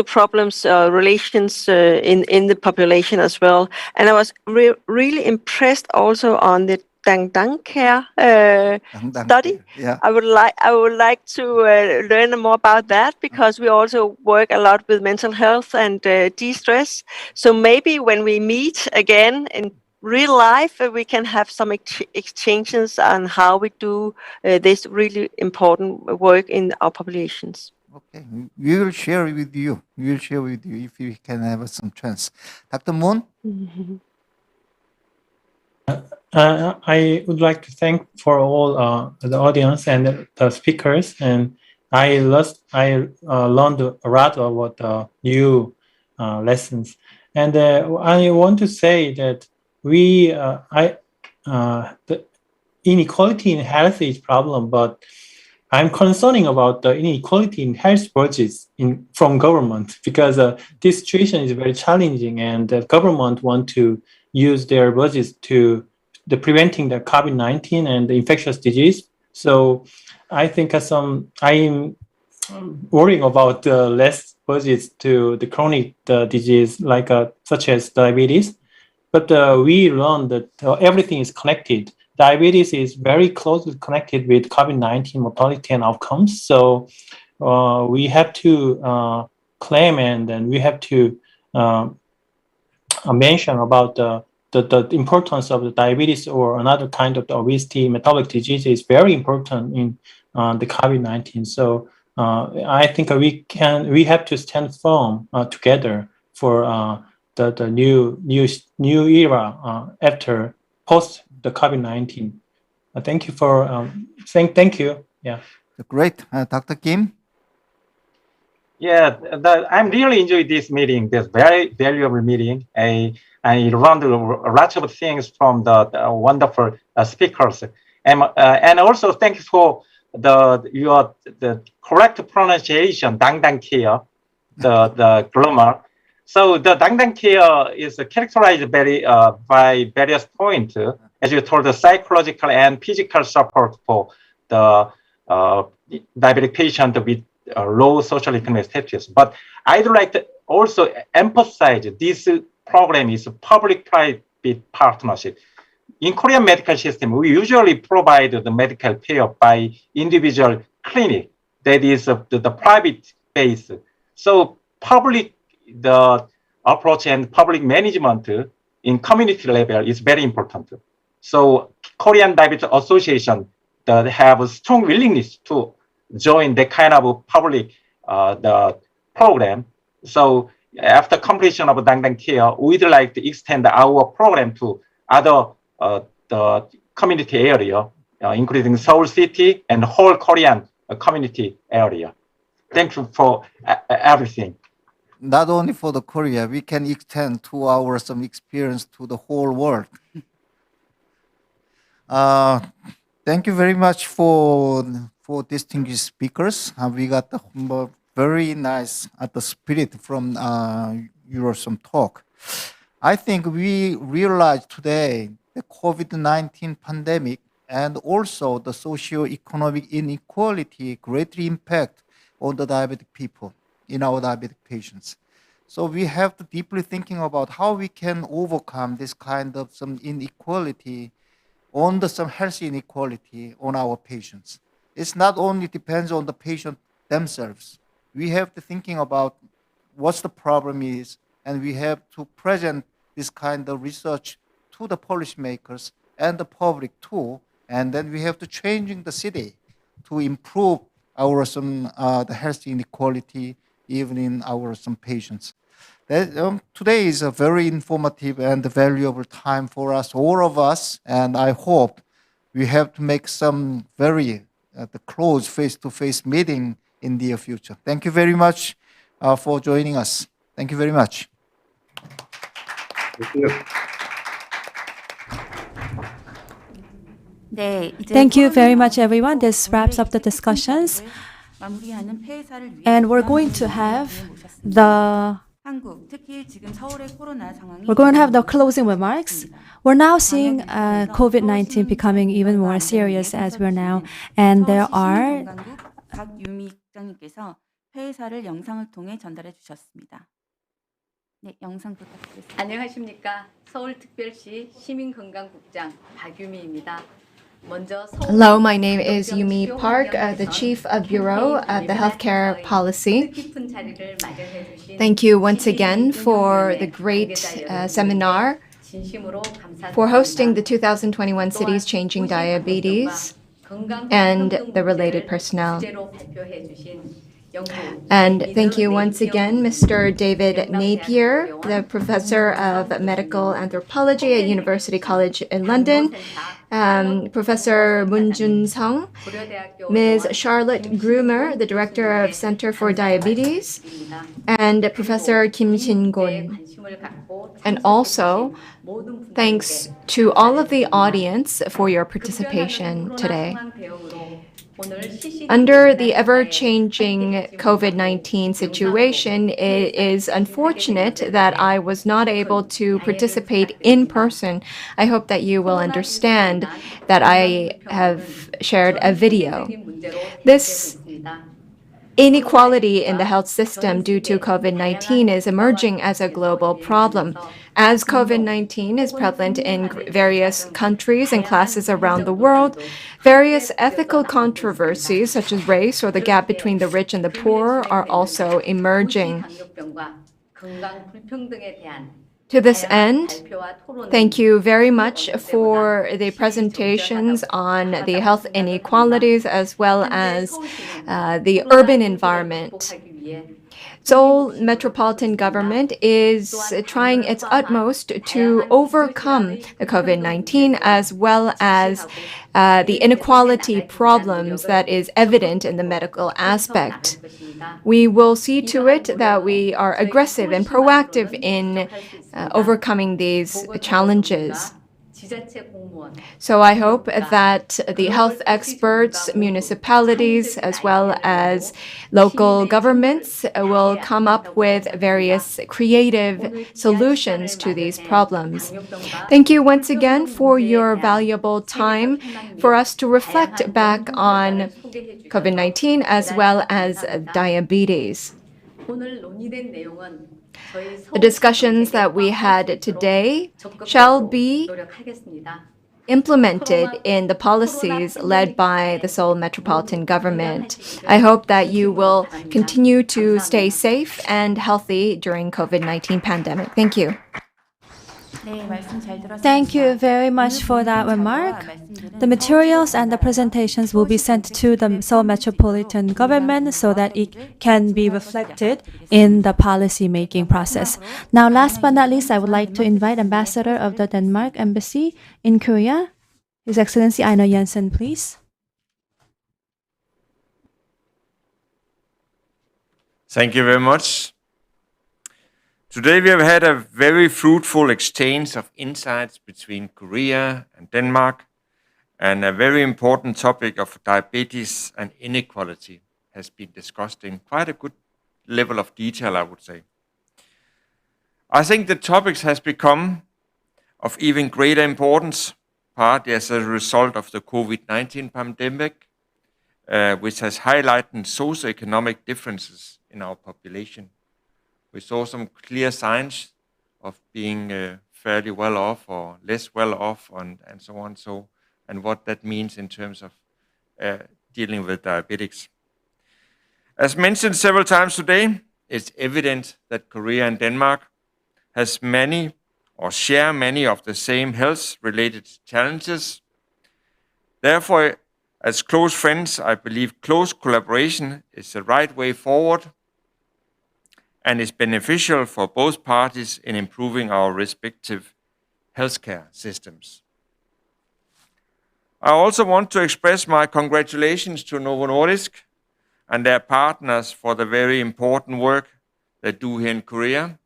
[SPEAKER 9] problems, relations in the population as well. And I was really impressed also on the Dang care study.
[SPEAKER 12] Yeah.
[SPEAKER 9] I would like to learn more about that, because we also work a lot with mental health and de-stress. So maybe when we meet again in real life, we can have some exchanges on how we do this really important work in our populations.
[SPEAKER 12] Okay, we will share with you. We will share with you if we can have some chance. Dr. Moon?
[SPEAKER 8] I would like to thank for all the audience and the speakers, and I learned a lot about new lessons. And I want to say that the inequality in health is problem, but I'm concerning about the inequality in health budgets from government, because this situation is very challenging, and the government want to use their budgets to the preventing the COVID-19 and the infectious disease. So I think I'm worrying about less budgets to the chronic disease like such as diabetes. But we learned that everything is connected. Diabetes is very closely connected with COVID-19 mortality and outcomes. So we have to claim, and then we have to mention about the importance of the diabetes or another kind of the obesity, metabolic disease is very important in the COVID-19. So I think we have to stand firm together for the new era after post the COVID-19. Thank you for saying thank you. Yeah.
[SPEAKER 12] Great. Dr. Kim?
[SPEAKER 10] Yeah, I'm really enjoying this meeting, this very valuable meeting. I learned lots of things from the wonderful speakers. And also thank you for the correct pronunciation, 당당케어, the grammar. So the 당당케어 is characterized by various points, as you told, the psychological and physical support for the diabetic patient with low social economic status. But I'd like to also emphasize this program is a public-private partnership. In Korean medical system, we usually provide the medical care by individual clinic, that is the private base. So the approach and public management in community level is very important. So Korean Diabetes Association that have a strong willingness to join the kind of public the program. So after completion of Dangdang Care, we'd like to extend our program to other the community area, including Seoul City and whole Korean community area. Thank you for everything.
[SPEAKER 12] Not only for the Korea, we can extend to our some experience to the whole world. Thank you very much for distinguished speakers. We got the very nice the spirit from your some talk. I think we realize today the COVID-19 pandemic and also the socio-economic inequality greatly impact on the diabetic people in our diabetic patients. So we have to deeply thinking about how we can overcome this kind of some inequality on the some health inequality on our patients. It's not only depends on the patient themselves. We have to thinking about what the problem is, and we have to present this kind of research to the policymakers and the public too. And then we have to changing the city to improve our some the health inequality even in our some patients. Today is a very informative and valuable time for us, all of us, and I hope we have to make some very the close face-to-face meeting in the near future. Thank you very much for joining us. Thank you very much.
[SPEAKER 7] Thank you.
[SPEAKER 2] Thank you very much, everyone. This wraps up the discussions. And we're going to have the closing remarks. We're now seeing COVID-19 becoming even more serious as we're now, and there are
[SPEAKER 1] 회의사를 영상을 통해 전달해 주셨습니다. 네, 영상 부탁드리겠습니다.
[SPEAKER 13] 안녕하십니까? 서울특별시 시민건강국장 박유미입니다.
[SPEAKER 4] Hello, my name is Yumi Park, the Chief of Bureau of the Healthcare Policy. Thank you once again for the great seminar, for hosting the 2021 Cities Changing Diabetes and the related personnel. And thank you once again, Mr. David Napier, the Professor of Medical Anthropology at University College in London, Professor Moon Jun-sung, Ms. Charlotte Grumer, the Director of Center for Diabetes, and Professor Kim Shin-gon. And also, thanks to all of the audience for your participation today. Under the ever-changing COVID-19 situation, it is unfortunate that I was not able to participate in person. I hope that you will understand that I have shared a video. This inequality in the health system due to COVID-19 is emerging as a global problem. As COVID-19 is prevalent in various countries and classes around the world, various ethical controversies such as race or the gap between the rich and the poor are also emerging. To this end, thank you very much for the presentations on the health inequalities as well as the urban environment. Seoul metropolitan government is trying its utmost to overcome the COVID-19 as well as the inequality problems that is evident in the medical aspect. We will see to it that we are aggressive and proactive in overcoming these challenges. So I hope that the health experts, municipalities, as well as local governments will come up with various creative solutions to these problems. Thank you once again for your valuable time for us to reflect back on COVID-19 as well as diabetes. The discussions that we had today shall be implemented in the policies led by the Seoul metropolitan government. I hope that you will continue to stay safe and healthy during COVID-19 pandemic. Thank you.
[SPEAKER 2] Thank you very much for that remark. The materials and the presentations will be sent to the Seoul Metropolitan Government so that it can be reflected in the policy-making process. Now, last but not least, I would like to invite Ambassador of the Denmark Embassy in Korea, His Excellency Einar Jensen, please.
[SPEAKER 14] Thank you very much. Today we have had a very fruitful exchange of insights between Korea and Denmark, and a very important topic of diabetes and inequality has been discussed in quite a good level of detail, I would say. I think the topics has become of even greater importance, partly as a result of the COVID-19 pandemic, which has highlighted socioeconomic differences in our population. We saw some clear signs of being fairly well off or less well off and so on, and what that means in terms of dealing with diabetics. As mentioned several times today, it's evident that Korea and Denmark has many or share many of the same health-related challenges. Therefore, as close friends, I believe close collaboration is the right way forward and is beneficial for both parties in improving our respective healthcare systems. I also want to express my congratulations to Novo Nordisk and their partners for the very important work they do here in Korea.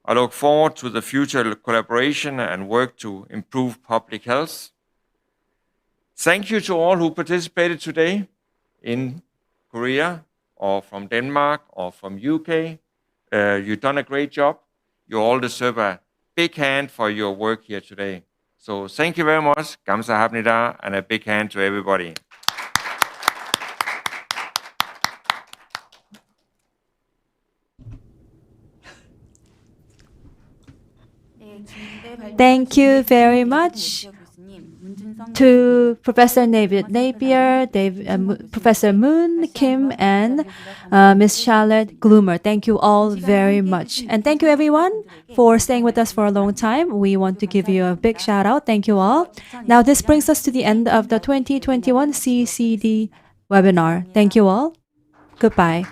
[SPEAKER 14] I look forward to the future collaboration and work to improve public health. Thank you to all who participated today in Korea, or from Denmark, or from UK. You've done a great job. You all deserve a big hand for your work here today. So thank you very much. 감사합니다, and a big hand to everybody.
[SPEAKER 2] Thank you very much to Professor David Napier, Professor Moon, Kim, and Ms. Charlotte Gloomer. Thank you all very much. And thank you everyone for staying with us for a long time. We want to give you a big shout out. Thank you all. Now this brings us to the end of the 2021 CCD webinar. Thank you all. Goodbye.